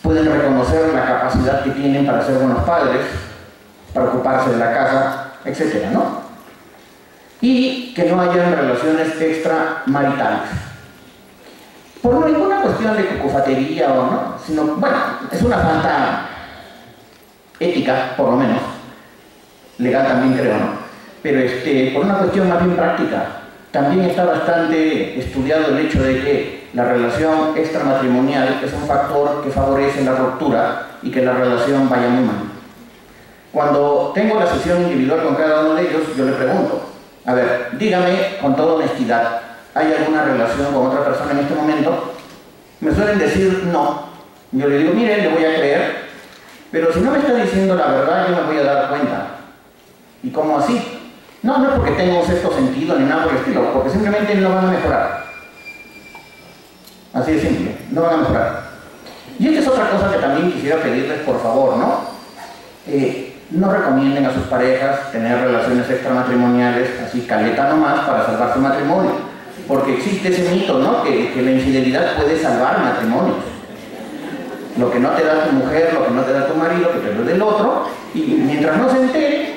pueden reconocer la capacidad que tienen para ser buenos padres, para ocuparse de la casa, etc., ¿no? Y que no hayan relaciones extramaritales. Por ninguna cuestión de cucufatería o no, sino, bueno, es una falta ética, por lo menos, legal también creo, ¿no? Pero por una cuestión más bien práctica. También está bastante estudiado el hecho de que la relación extramatrimonial es un factor que favorece la ruptura y que la relación vaya muy mal. Cuando tengo la sesión individual con cada uno de ellos, yo le pregunto, a ver, dígame con toda honestidad, ¿hay alguna relación con otra persona en este momento? Me suelen decir no. Yo le digo, mire, le voy a creer, pero si no me está diciendo la verdad, yo me voy a dar cuenta. ¿Y cómo así? No es porque tenga un sexto sentido ni nada por el estilo, porque simplemente no van a mejorar. Así de simple, no van a mejorar. Y esta es otra cosa que también quisiera pedirles, por favor, ¿no? No recomienden a sus parejas tener relaciones extramatrimoniales así caleta nomás para salvar su matrimonio. Porque existe ese mito, ¿no? Que la infidelidad puede salvar matrimonios. Lo que no te da tu mujer, lo que no te da tu marido, que te lo del otro, y mientras no se entere,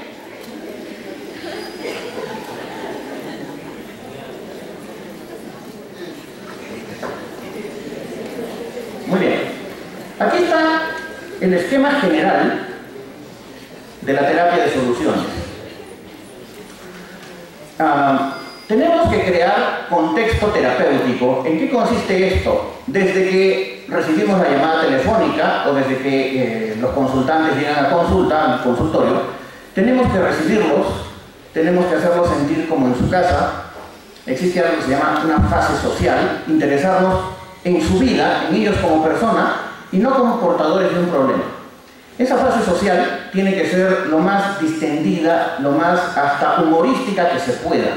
muy bien. Aquí está el esquema general de la terapia de soluciones. Tenemos que crear contexto terapéutico. ¿En qué consiste esto? Desde que recibimos la llamada telefónica o desde que los consultantes llegan a consulta, al consultorio, tenemos que recibirlos, tenemos que hacerlos sentir como en su casa. Existe algo que se llama una fase social, interesarnos en su vida, en ellos como persona y no como portadores de un problema. Esa fase social tiene que ser lo más distendida, lo más hasta humorística que se pueda.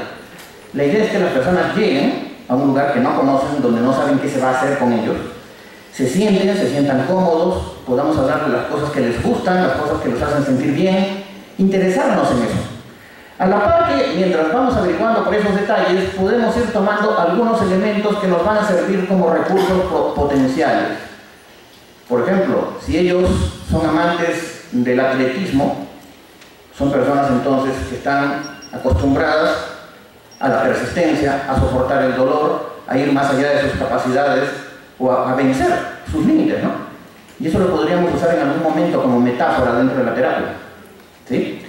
La idea es que las personas lleguen a un lugar que no conocen, donde no saben qué se va a hacer con ellos, se sientan cómodos, podamos hablar de las cosas que les gustan, las cosas que los hacen sentir bien, interesarnos en eso. A la par que, mientras vamos averiguando por esos detalles, podemos ir tomando algunos elementos que nos van a servir como recursos potenciales. Por ejemplo, si ellos son amantes del atletismo, son personas entonces que están acostumbradas a la persistencia, a soportar el dolor, a ir más allá de sus capacidades o a vencer sus límites, ¿no? Y eso lo podríamos usar en algún momento como metáfora dentro de la terapia, ¿sí?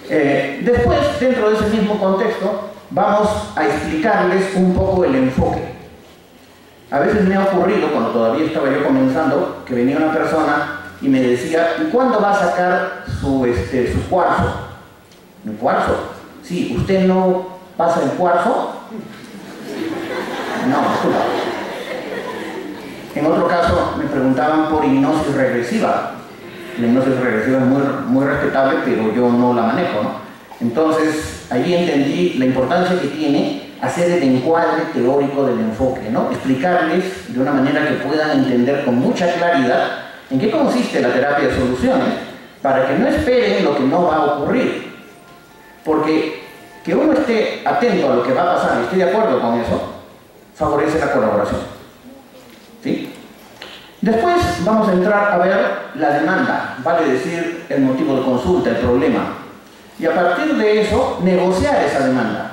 Después, dentro de ese mismo contexto, vamos a explicarles un poco el enfoque. A veces me ha ocurrido, cuando todavía estaba yo comenzando, que venía una persona y me decía, ¿y cuándo va a sacar su cuarzo? ¿Mi cuarzo? Sí, ¿usted no pasa el cuarzo? No, disculpa. En otro caso me preguntaban por hipnosis regresiva. La hipnosis regresiva es muy respetable, pero yo no la manejo, ¿no? Entonces, allí entendí la importancia que tiene hacer el encuadre teórico del enfoque, ¿no? Explicarles de una manera que puedan entender con mucha claridad en qué consiste la terapia de soluciones, para que no esperen lo que no va a ocurrir. Porque que uno esté atento a lo que va a pasar y esté de acuerdo con eso, favorece la colaboración, ¿sí? Después vamos a entrar a ver la demanda, vale decir el motivo de consulta, el problema. Y a partir de eso, negociar esa demanda.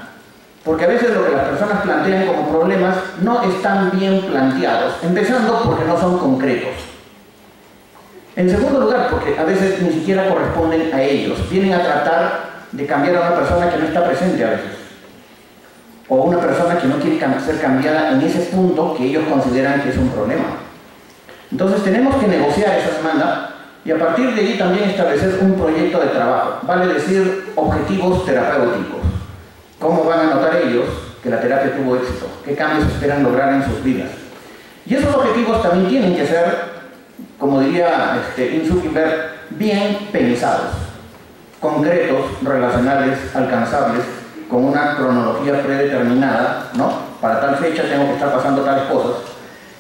Porque a veces lo que las personas plantean como problemas no están bien planteados, empezando porque no son concretos. En segundo lugar, porque a veces ni siquiera corresponden a ellos. Vienen a tratar de cambiar a una persona que no está presente a veces. O una persona que no quiere ser cambiada en ese punto que ellos consideran que es un problema. Entonces tenemos que negociar esa demanda y a partir de ahí también establecer un proyecto de trabajo. Vale decir, objetivos terapéuticos. ¿Cómo van a notar ellos que la terapia tuvo éxito? ¿Qué cambios esperan lograr en sus vidas? Y esos objetivos también tienen que ser, como diría Zuckerberg, bien pensados, concretos, relacionales, alcanzables, con una cronología predeterminada, ¿no? Para tal fecha tengo que estar pasando tales cosas,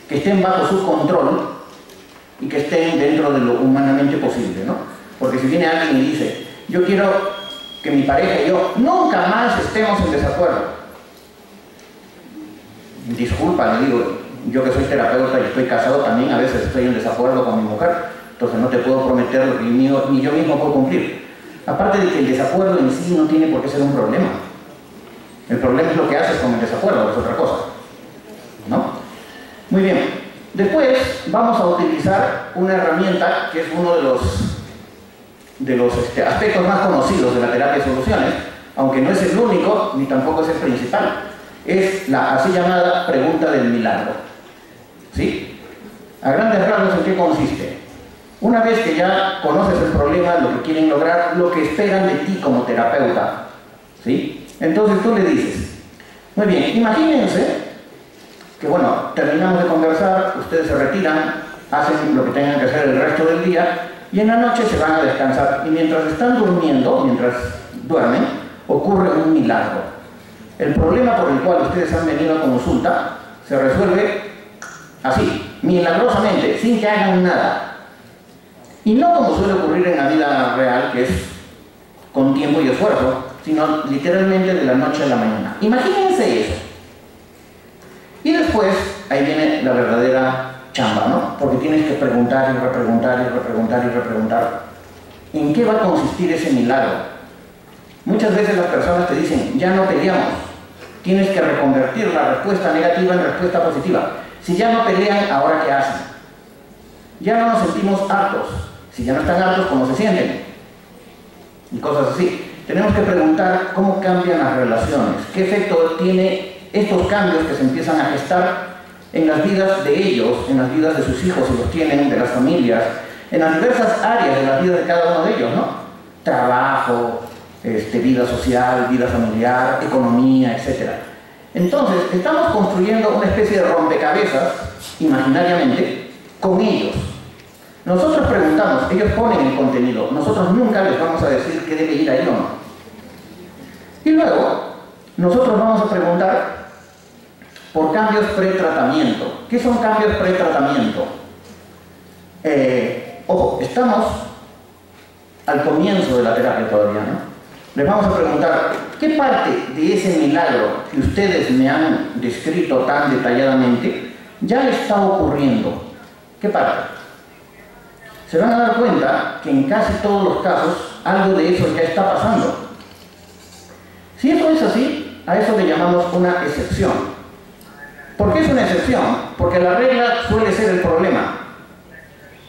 que estén bajo su control y que estén dentro de lo humanamente posible, ¿no? Porque si viene alguien y dice, yo quiero que mi pareja y yo nunca más estemos en desacuerdo. Disculpa, le digo, yo que soy terapeuta y estoy casado también a veces estoy en desacuerdo con mi mujer, entonces no te puedo prometer lo que ni yo mismo puedo cumplir. Aparte de que el desacuerdo en sí no tiene por qué ser un problema. El problema es lo que haces con el desacuerdo, que es otra cosa, ¿no? Muy bien. Después vamos a utilizar una herramienta que es uno de los aspectos más conocidos de la terapia de soluciones, aunque no es el único ni tampoco es el principal. Es la así llamada pregunta del milagro, ¿sí? A grandes rasgos, ¿en qué consiste? Una vez que ya conoces el problema, lo que quieren lograr, lo que esperan de ti como terapeuta, ¿sí? Entonces tú le dices, muy bien, imagínense que, bueno, terminamos de conversar, ustedes se retiran, hacen lo que tengan que hacer el resto del día y en la noche se van a descansar. Y mientras están durmiendo, mientras duermen, ocurre un milagro. El problema por el cual ustedes han venido a consulta se resuelve así, milagrosamente, sin que hagan nada. Y no como suele ocurrir en la vida real, que es con tiempo y esfuerzo, sino literalmente de la noche a la mañana. Imagínense eso. Y después, ahí viene la verdadera chamba, ¿no? Porque tienes que preguntar y repreguntar y repreguntar y repreguntar. ¿En qué va a consistir ese milagro? Muchas veces las personas te dicen, ya no peleamos. Tienes que reconvertir la respuesta negativa en respuesta positiva. Si ya no pelean, ¿ahora qué hacen? Ya no nos sentimos hartos. Si ya no están hartos, ¿cómo se sienten? Y cosas así. Tenemos que preguntar cómo cambian las relaciones, qué efecto tiene estos cambios que se empiezan a gestar en las vidas de ellos, en las vidas de sus hijos, si los tienen, de las familias, en las diversas áreas de la vida de cada uno de ellos, ¿no? Trabajo, vida social, vida familiar, economía, etc. Entonces, estamos construyendo una especie de rompecabezas, imaginariamente, con ellos. Nosotros preguntamos, ellos ponen el contenido, nosotros nunca les vamos a decir qué debe ir ahí o no. Y luego, nosotros vamos a preguntar por cambios pretratamiento. ¿Qué son cambios pretratamiento? Ojo, estamos al comienzo de la terapia todavía, ¿no? Les vamos a preguntar, ¿qué parte de ese milagro que ustedes me han descrito tan detalladamente ya le está ocurriendo? ¿Qué parte? Se van a dar cuenta que en casi todos los casos algo de eso ya está pasando. Si eso es así, a eso le llamamos una excepción. ¿Por qué es una excepción? Porque la regla suele ser el problema.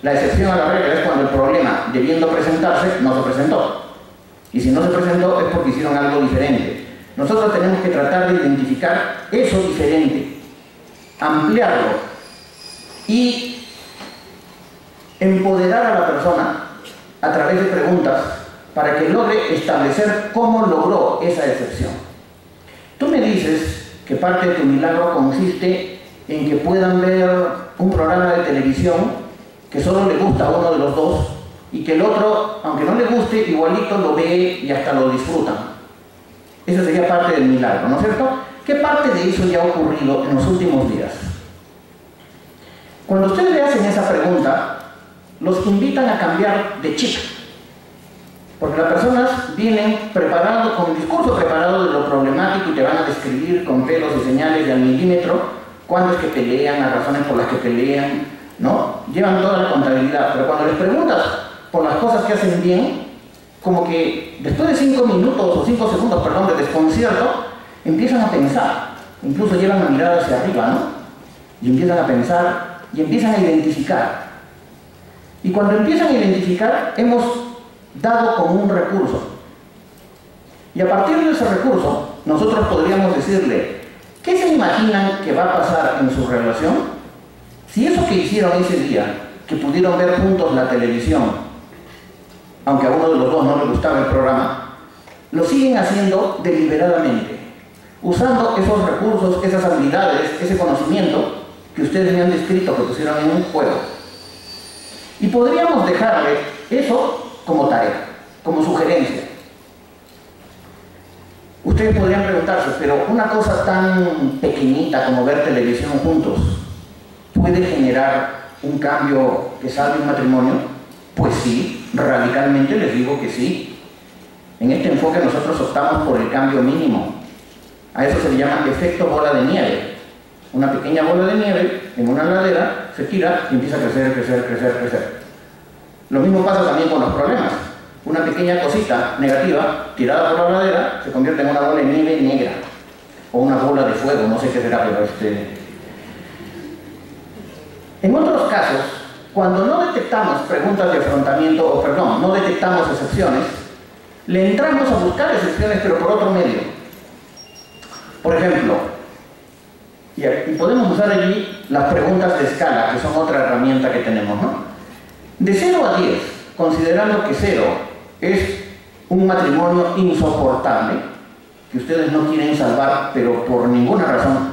La excepción a la regla es cuando el problema, debiendo presentarse, no se presentó. Y si no se presentó es porque hicieron algo diferente. Nosotros tenemos que tratar de identificar eso diferente, ampliarlo y empoderar a la persona a través de preguntas para que logre establecer cómo logró esa excepción. Tú me dices que parte de tu milagro consiste en que puedan ver un programa de televisión que solo le gusta a uno de los dos y que el otro, aunque no le guste, igualito lo ve y hasta lo disfrutan. Esa sería parte del milagro, ¿no es cierto? ¿Qué parte de eso ya ha ocurrido en los últimos días? Cuando ustedes le hacen esa pregunta, los invitan a cambiar de chip. Porque las personas vienen preparados, con el discurso preparado de lo problemático y te van a describir con pelos y señales de al milímetro cuándo es que pelean, las razones por las que pelean, ¿no? Llevan toda la contabilidad, pero cuando les preguntas por las cosas que hacen bien, como que después de 5 minutos o 5 segundos, perdón, de desconcierto, empiezan a pensar, incluso llevan la mirada hacia arriba, ¿no? Y empiezan a pensar y empiezan a identificar. Y cuando empiezan a identificar, hemos dado como un recurso. Y a partir de ese recurso, nosotros podríamos decirle, ¿qué se imaginan que va a pasar en su relación? Si eso que hicieron ese día, que pudieron ver juntos la televisión, aunque a uno de los dos no le gustaba el programa, lo siguen haciendo deliberadamente, usando esos recursos, esas habilidades, ese conocimiento que ustedes me han descrito, que pusieron en un juego. Y podríamos dejarle eso como tarea, como sugerencia. Ustedes podrían preguntarse, pero una cosa tan pequeñita como ver televisión juntos, ¿puede generar un cambio que salve un matrimonio? Pues sí, radicalmente les digo que sí. En este enfoque nosotros optamos por el cambio mínimo. A eso se le llama efecto bola de nieve. Una pequeña bola de nieve en una ladera se tira y empieza a crecer, crecer, crecer, crecer. Lo mismo pasa también con los problemas. Una pequeña cosita negativa tirada por la ladera se convierte en una bola de nieve negra o una bola de fuego, no sé qué será, pero En otros casos, cuando no detectamos preguntas de afrontamiento, o perdón, no detectamos excepciones, le entramos a buscar excepciones, pero por otro medio. Por ejemplo, y podemos usar allí las preguntas de escala, que son otra herramienta que tenemos, ¿no? De 0 a 10, considerando que 0 es un matrimonio insoportable, que ustedes no quieren salvar, pero por ninguna razón,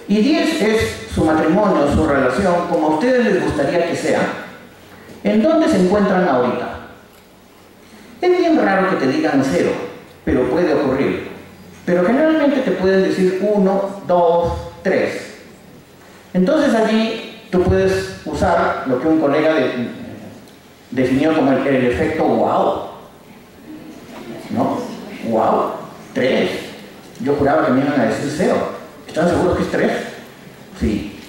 y 10 es su matrimonio, su relación, como a ustedes les gustaría que sea, ¿en dónde se encuentran ahorita? Es bien raro que te digan 0, pero puede ocurrir. Pero generalmente te pueden decir 1, 2, 3. Entonces allí tú puedes usar lo que un colega definió como el efecto wow. ¿No? Wow, 3. Yo juraba que me iban a decir 0. ¿Están seguros que es 3? Sí.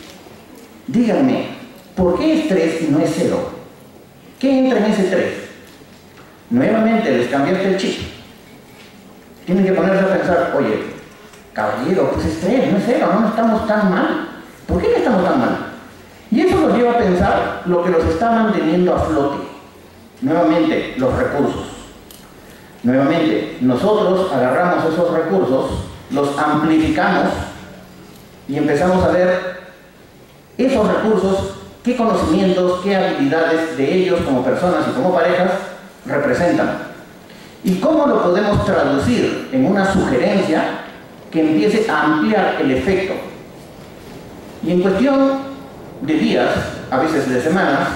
Díganme, ¿Por qué es 3 y no es 0? ¿Qué entra en ese 3? Nuevamente les cambiaste el chip. Tienen que ponerse a pensar, oye, caballero, pues es 3, no es 0, no estamos tan mal. ¿Por qué no estamos tan mal? Y eso los lleva a pensar lo que los está manteniendo a flote. Nuevamente, los recursos. Nuevamente, nosotros agarramos esos recursos, los amplificamos y empezamos a ver esos recursos, qué conocimientos, qué habilidades de ellos como personas y como parejas representan. Y cómo lo podemos traducir en una sugerencia que empiece a ampliar el efecto. Y en cuestión de días, a veces de semanas,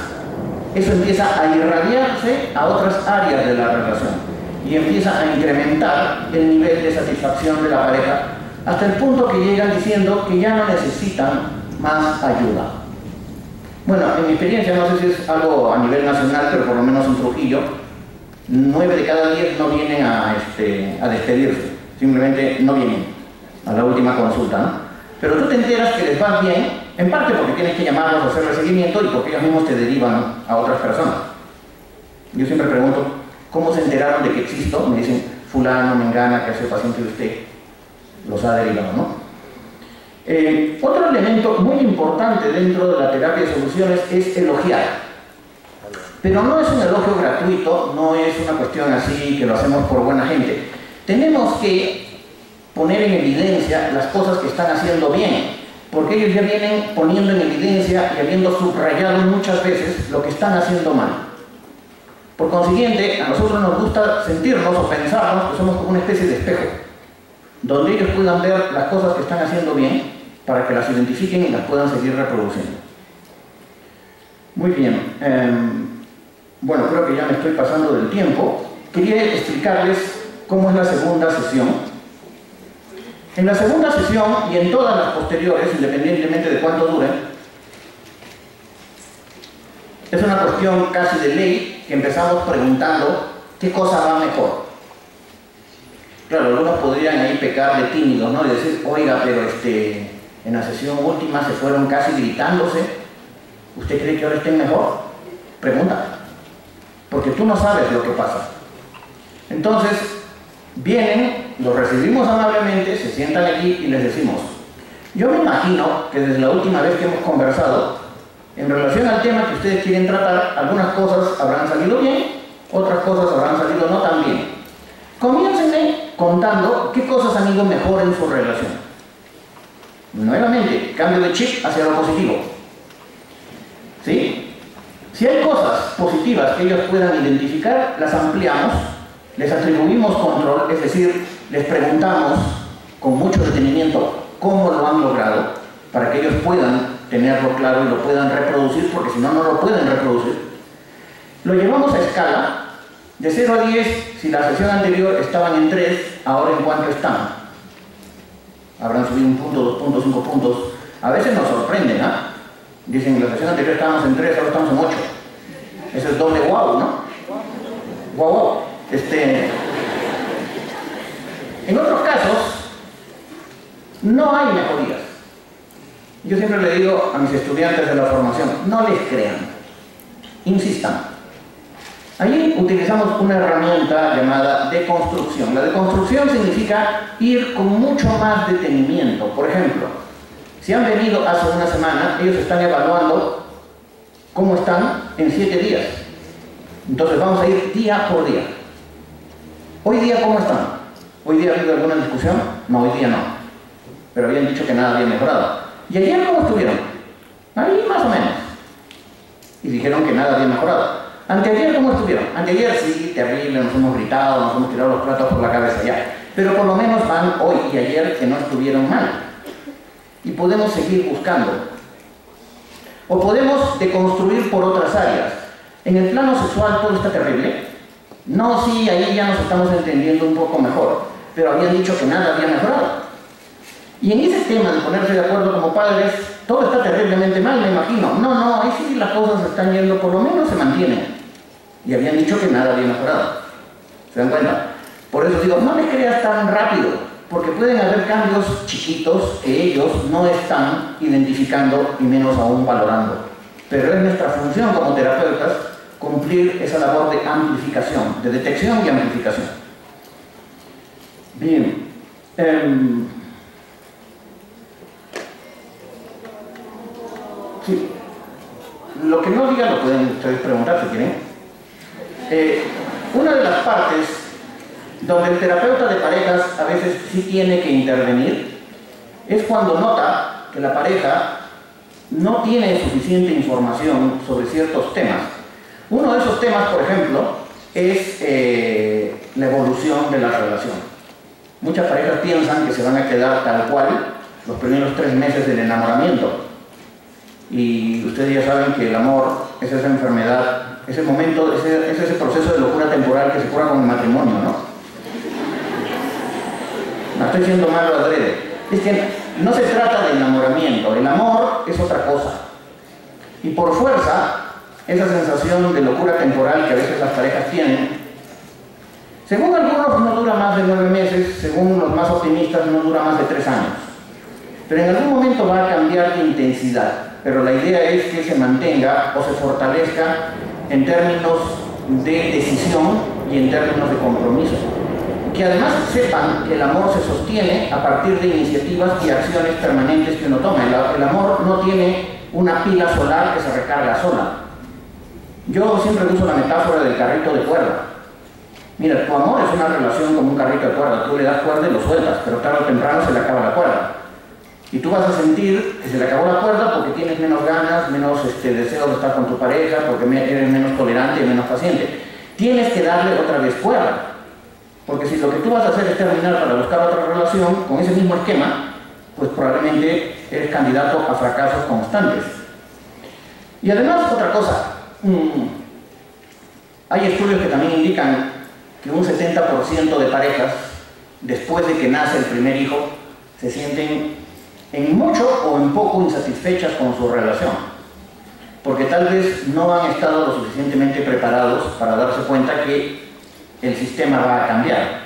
eso empieza a irradiarse a otras áreas de la relación y empieza a incrementar el nivel de satisfacción de la pareja hasta el punto que llegan diciendo que ya no necesitan más ayuda. Bueno, en mi experiencia, no sé si es algo a nivel nacional, pero por lo menos en Trujillo, 9 de cada 10 no vienen a despedirse, simplemente no vienen a la última consulta, ¿no? Pero tú te enteras que les va bien, en parte porque tienes que llamarlos, hacerle seguimiento y porque ellos mismos te derivan a otras personas. Yo siempre pregunto, ¿cómo se enteraron de que existo? Me dicen, fulano, mengana, que hace paciente de usted, los ha derivado, ¿no? Otro elemento muy importante dentro de la terapia de soluciones es elogiar. Pero no es un elogio gratuito, no es una cuestión así que lo hacemos por buena gente. Tenemos que poner en evidencia las cosas que están haciendo bien, porque ellos ya vienen poniendo en evidencia y habiendo subrayado muchas veces lo que están haciendo mal. Por consiguiente, a nosotros nos gusta sentirnos o pensarnos que somos como una especie de espejo, donde ellos puedan ver las cosas que están haciendo bien para que las identifiquen y las puedan seguir reproduciendo. Muy bien. Bueno, creo que ya me estoy pasando del tiempo. Quería explicarles cómo es la segunda sesión. En la segunda sesión y en todas las posteriores, independientemente de cuánto duren, es una cuestión casi de ley que empezamos preguntando qué cosa va mejor. Claro, algunos podrían ahí pecar de tímidos, ¿no? Y decir, oiga, pero en la sesión última se fueron casi gritándose. ¿Usted cree que ahora estén mejor? Pregunta. Porque tú no sabes lo que pasa. Entonces, vienen, los recibimos amablemente, se sientan aquí y les decimos, yo me imagino que desde la última vez que hemos conversado, en relación al tema que ustedes quieren tratar, algunas cosas habrán salido bien, otras cosas habrán salido no tan bien. Comiéncenme contando qué cosas han ido mejor en su relación. Nuevamente, cambio de chip hacia lo positivo. ¿Sí? Si hay cosas positivas que ellos puedan identificar, las ampliamos, les atribuimos control, es decir, les preguntamos con mucho detenimiento cómo lo han logrado, para que ellos puedan tenerlo claro y lo puedan reproducir, porque si no, no lo pueden reproducir. Lo llevamos a escala, de 0 a 10, si la sesión anterior estaban en 3, ahora en cuánto están. Habrán subido 1 punto, 2 puntos, 5 puntos. A veces nos sorprenden, ¿ah? Dicen, en la sesión anterior estábamos en 3, ahora estamos en 8. Eso es doble wow, ¿no? Wow, wow. En otros casos, no hay mejorías. Yo siempre le digo a mis estudiantes de la formación, no les crean, insistan. Allí utilizamos una herramienta llamada deconstrucción. La deconstrucción significa ir con mucho más detenimiento. Por ejemplo, si han venido hace una semana, ellos están evaluando cómo están en 7 días. Entonces vamos a ir día por día. Hoy día, ¿cómo están? ¿Hoy día ha habido alguna discusión? No, hoy día no. Pero habían dicho que nada había mejorado. ¿Y ayer cómo estuvieron? Ahí más o menos. Y dijeron que nada había mejorado. Anteayer, ¿cómo estuvieron? Anteayer sí, terrible, nos hemos gritado, nos hemos tirado los platos por la cabeza ya. Pero por lo menos van hoy y ayer que no estuvieron mal. Y podemos seguir buscando. O podemos deconstruir por otras áreas. En el plano sexual todo está terrible. No, sí, ahí ya nos estamos entendiendo un poco mejor. Pero habían dicho que nada había mejorado. Y en ese tema de ponerse de acuerdo como padres, todo está terriblemente mal, me imagino. No, ahí sí las cosas están yendo, por lo menos se mantienen. Y habían dicho que nada había mejorado. ¿Se dan cuenta? Por eso digo, no les creas tan rápido, porque pueden haber cambios chiquitos que ellos no están identificando y menos aún valorando. pero es nuestra función como terapeutas cumplir esa labor de amplificación, de detección y amplificación. Bien. Sí. Lo que no digan lo pueden ustedes preguntar si quieren. Una de las partes donde el terapeuta de parejas a veces sí tiene que intervenir es cuando nota que la pareja no tiene suficiente información sobre ciertos temas. Uno de esos temas, por ejemplo, es la evolución de la relación. Muchas parejas piensan que se van a quedar tal cual los primeros 3 meses del enamoramiento. Y ustedes ya saben que el amor es esa enfermedad, ese momento, es ese proceso de locura temporal que se cura con el matrimonio, ¿no? No estoy siendo malo adrede. Es que no se trata de enamoramiento, el amor es otra cosa. Y por fuerza, esa sensación de locura temporal que a veces las parejas tienen, según algunos no dura más de 9 meses, según los más optimistas no dura más de 3 años. Pero en algún momento va a cambiar de intensidad, pero la idea es que se mantenga o se fortalezca en términos de decisión y en términos de compromiso. Que además sepan que el amor se sostiene a partir de iniciativas y acciones permanentes que uno toma. El amor no tiene una pila solar que se recarga sola. Yo siempre uso la metáfora del carrito de cuerda. Mira, tu amor es una relación como un carrito de cuerda. Tú le das cuerda y lo sueltas, pero tarde o temprano se le acaba la cuerda. Y tú vas a sentir que se le acabó la cuerda porque tienes menos ganas, menos deseo de estar con tu pareja, porque eres menos tolerante y menos paciente. Tienes que darle otra vez cuerda. Porque si lo que tú vas a hacer es terminar para buscar otra relación con ese mismo esquema, pues probablemente eres candidato a fracasos constantes. Y además, otra cosa, hay estudios que también indican que un 70% de parejas, después de que nace el primer hijo, se sienten en mucho o en poco insatisfechas con su relación, porque tal vez no han estado lo suficientemente preparados para darse cuenta que el sistema va a cambiar.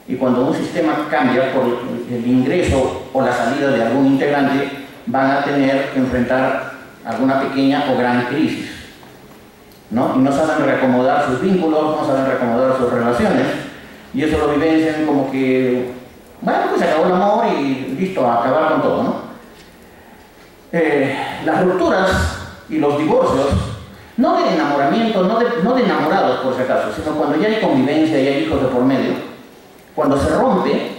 Y cuando un sistema cambia por el ingreso o la salida de algún integrante, van a tener que enfrentar alguna pequeña o gran crisis, ¿no? Y no saben reacomodar sus vínculos, no saben reacomodar sus relaciones, y eso lo vivencian como que, bueno, pues se acabó el amor y listo, a acabar con todo, ¿no? Las rupturas y los divorcios, no de enamoramiento, no de enamorados por si acaso, sino cuando ya hay convivencia y hay hijos de por medio, cuando se rompe,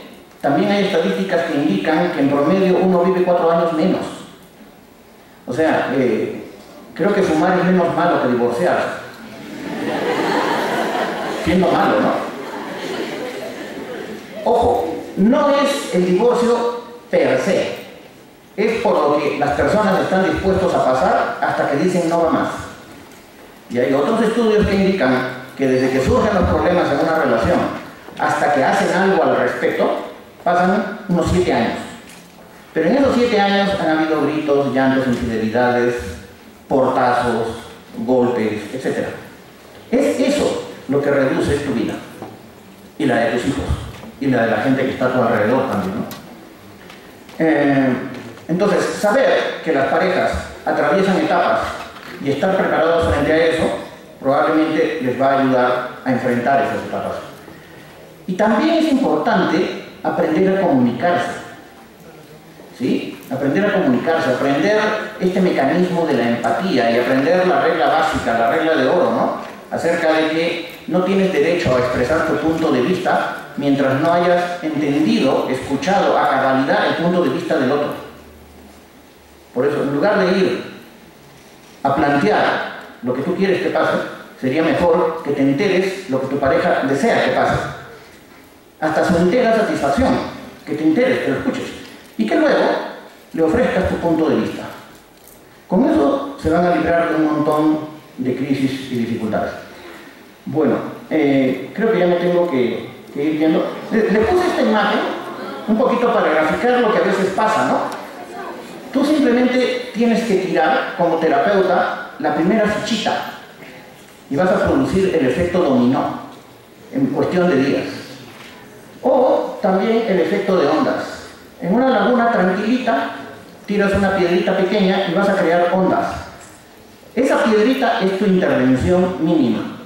también hay estadísticas que indican que en promedio uno vive 4 años menos. O sea, creo que fumar es menos malo que divorciarse. Siendo malo, ¿no? Ojo, no es el divorcio per se, es por lo que las personas están dispuestos a pasar hasta que dicen no va más. Y hay otros estudios que indican que desde que surgen los problemas en una relación hasta que hacen algo al respecto, pasan unos 7 años. Pero en esos 7 años han habido gritos, llantos, infidelidades, portazos, golpes, etc. Es eso lo que reduce tu vida, y la de tus hijos, y la de la gente que está a tu alrededor también, ¿no? Entonces, saber que las parejas atraviesan etapas y estar preparados frente a eso, probablemente les va a ayudar a enfrentar esas etapas. Y también es importante aprender a comunicarse, ¿sí? Aprender a comunicarse, aprender este mecanismo de la empatía y aprender la regla básica, la regla de oro, ¿no? Acerca de que no tienes derecho a expresar tu punto de vista mientras no hayas entendido, escuchado a cabalidad el punto de vista del otro. Por eso, en lugar de ir a plantear lo que tú quieres que pase, sería mejor que te enteres lo que tu pareja desea que pase. Hasta su entera satisfacción, que te enteres, que lo escuches. Y que luego le ofrezcas tu punto de vista. Con eso se van a librar de un montón de crisis y dificultades. Bueno, creo que ya me tengo que ir viendo. Le puse esta imagen un poquito para graficar lo que a veces pasa, ¿no? Tú simplemente tienes que tirar, como terapeuta, la primera fichita y vas a producir el efecto dominó en cuestión de días. O también el efecto de ondas. En una laguna tranquilita, tiras una piedrita pequeña y vas a crear ondas. Esa piedrita es tu intervención mínima.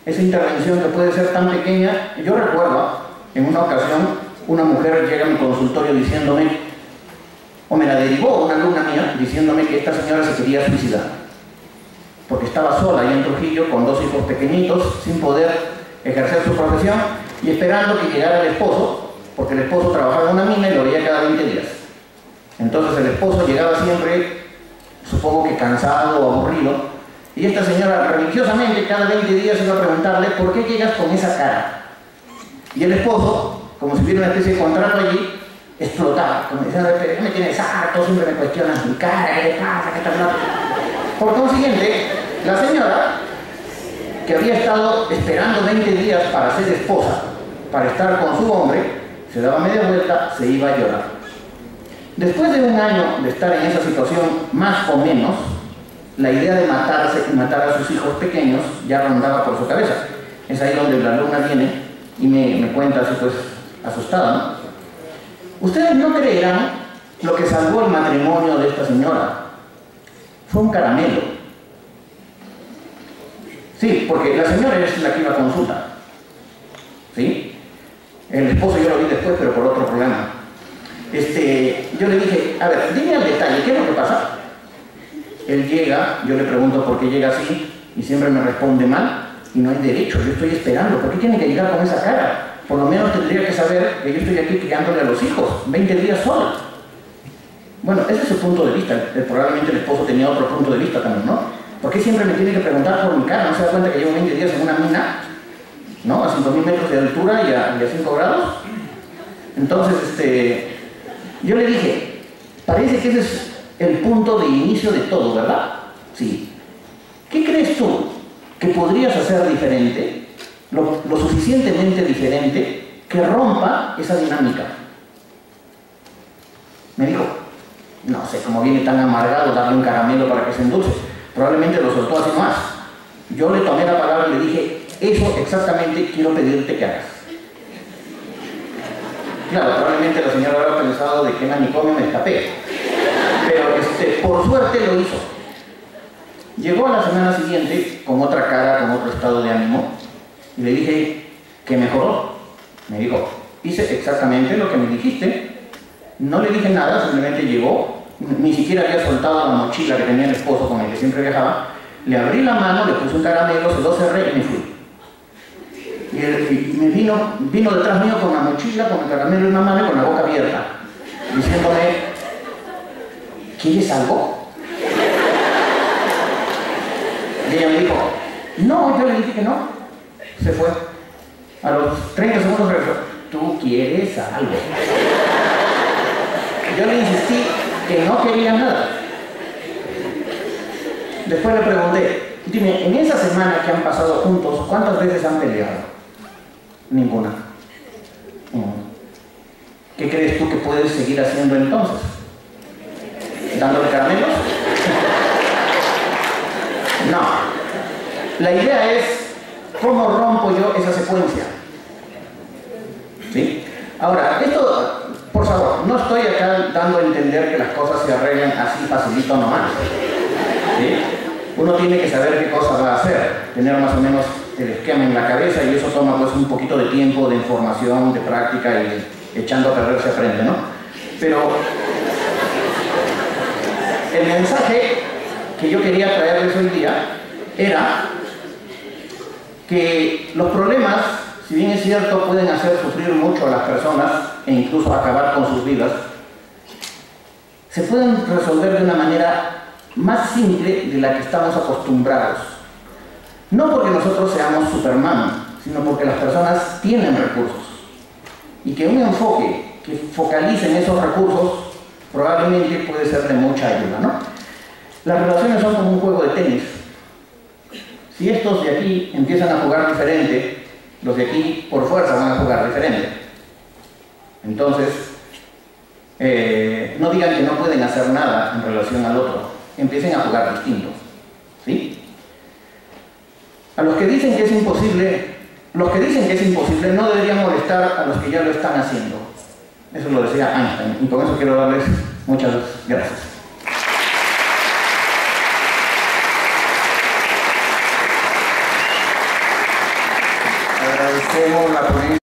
Esa intervención que puede ser tan pequeña. Yo recuerdo, en una ocasión, una mujer llega a mi consultorio diciéndome, o me la derivó una alumna mía, diciéndome que esta señora se quería suicidar, porque estaba sola ahí en Trujillo, con 2 hijos pequeñitos, sin poder ejercer su profesión, y esperando que llegara el esposo, porque el esposo trabajaba en una mina y lo veía cada 20 días. Entonces el esposo llegaba siempre, supongo que cansado o aburrido, y esta señora religiosamente cada 20 días iba a preguntarle, ¿por qué llegas con esa cara? Y el esposo, como si hubiera una especie de contrato allí, explotaba, como diciendo, me tienes harto, siempre me cuestionas mi cara, ¿qué le pasa? ¿Qué tal? Por consiguiente, la señora, que había estado esperando 20 días para ser esposa, para estar con su hombre, se daba media vuelta, se iba a llorar. Después de 1 año de estar en esa situación, más o menos, la idea de matarse y matar a sus hijos pequeños ya rondaba por su cabeza. Es ahí donde la alumna viene y me cuenta así pues asustada, ¿no? Ustedes no creerán lo que salvó el matrimonio de esta señora. Fue un caramelo. Sí, porque la señora es la que iba a consulta. ¿Sí? El esposo yo lo vi después, pero por otro problema. Yo le dije, a ver, dime al detalle, ¿qué es lo que pasa? Él llega, yo le pregunto por qué llega así, y siempre me responde mal, y no hay derecho, yo estoy esperando. ¿Por qué tiene que llegar con esa cara? Por lo menos tendría que saber que yo estoy aquí criándole a los hijos, 20 días sola. Bueno, ese es su punto de vista. Probablemente el esposo tenía otro punto de vista también, ¿no? ¿Por qué siempre me tiene que preguntar por mi cara? ¿No se da cuenta que llevo 20 días en una mina, ¿no? A 5.000 metros de altura y a 5 grados. Entonces, yo le dije, parece que ese es el punto de inicio de todo, ¿verdad? Sí. ¿Qué crees tú que podrías hacer diferente, lo suficientemente diferente, que rompa esa dinámica? Me dijo, no sé, como viene tan amargado, darle un caramelo para que se endulce. Probablemente lo soltó así más. Yo le tomé la palabra y le dije, eso exactamente quiero pedirte que hagas. Claro, probablemente la señora habrá pensado de qué manicomio me escapé. Pero por suerte lo hizo. Llegó a la semana siguiente con otra cara, con otro estado de ánimo, y le dije que mejoró. Me dijo, hice exactamente lo que me dijiste. No le dije nada, simplemente llegó, ni siquiera había soltado la mochila que tenía el esposo con el que siempre viajaba. Le abrí la mano, le puse un caramelo, se lo cerré y me fui. Y me vino detrás mío con la mochila, con el caramelo en la mano y con la boca abierta, diciéndome, ¿quieres algo? Y ella me dijo, no, yo le dije que no. Se fue. A los 30 segundos regresó, ¿tú quieres algo? Yo le insistí que no quería nada. Después le pregunté, dime, en esa semana que han pasado juntos, ¿cuántas veces han peleado? Ninguna. ¿Qué crees tú que puedes seguir haciendo entonces? ¿Dándole caramelos? No. La idea es, ¿cómo rompo yo esa secuencia? ¿Sí? Ahora, esto, por favor, no estoy acá dando a entender que las cosas se arreglan así facilito nomás. ¿Sí? Uno tiene que saber qué cosa va a hacer, tener más o menos el esquema en la cabeza, y eso toma pues un poquito de tiempo, de información, de práctica, y echando a perder se aprende, ¿no? Pero el mensaje que yo quería traerles hoy día era que los problemas, si bien es cierto, pueden hacer sufrir mucho a las personas e incluso acabar con sus vidas, se pueden resolver de una manera más simple de la que estamos acostumbrados. No porque nosotros seamos Superman, sino porque las personas tienen recursos. Y que un enfoque que focalice en esos recursos probablemente puede ser de mucha ayuda, ¿no? Las relaciones son como un juego de tenis. Si estos de aquí empiezan a jugar diferente, los de aquí por fuerza van a jugar diferente. Entonces, no digan que no pueden hacer nada en relación al otro. Empiecen a jugar distintos. ¿Sí? A los que dicen que es imposible, los que dicen que es imposible no deberían molestar a los que ya lo están haciendo. Eso lo decía Einstein, y con eso quiero darles muchas gracias. Agradecemos la ponencia.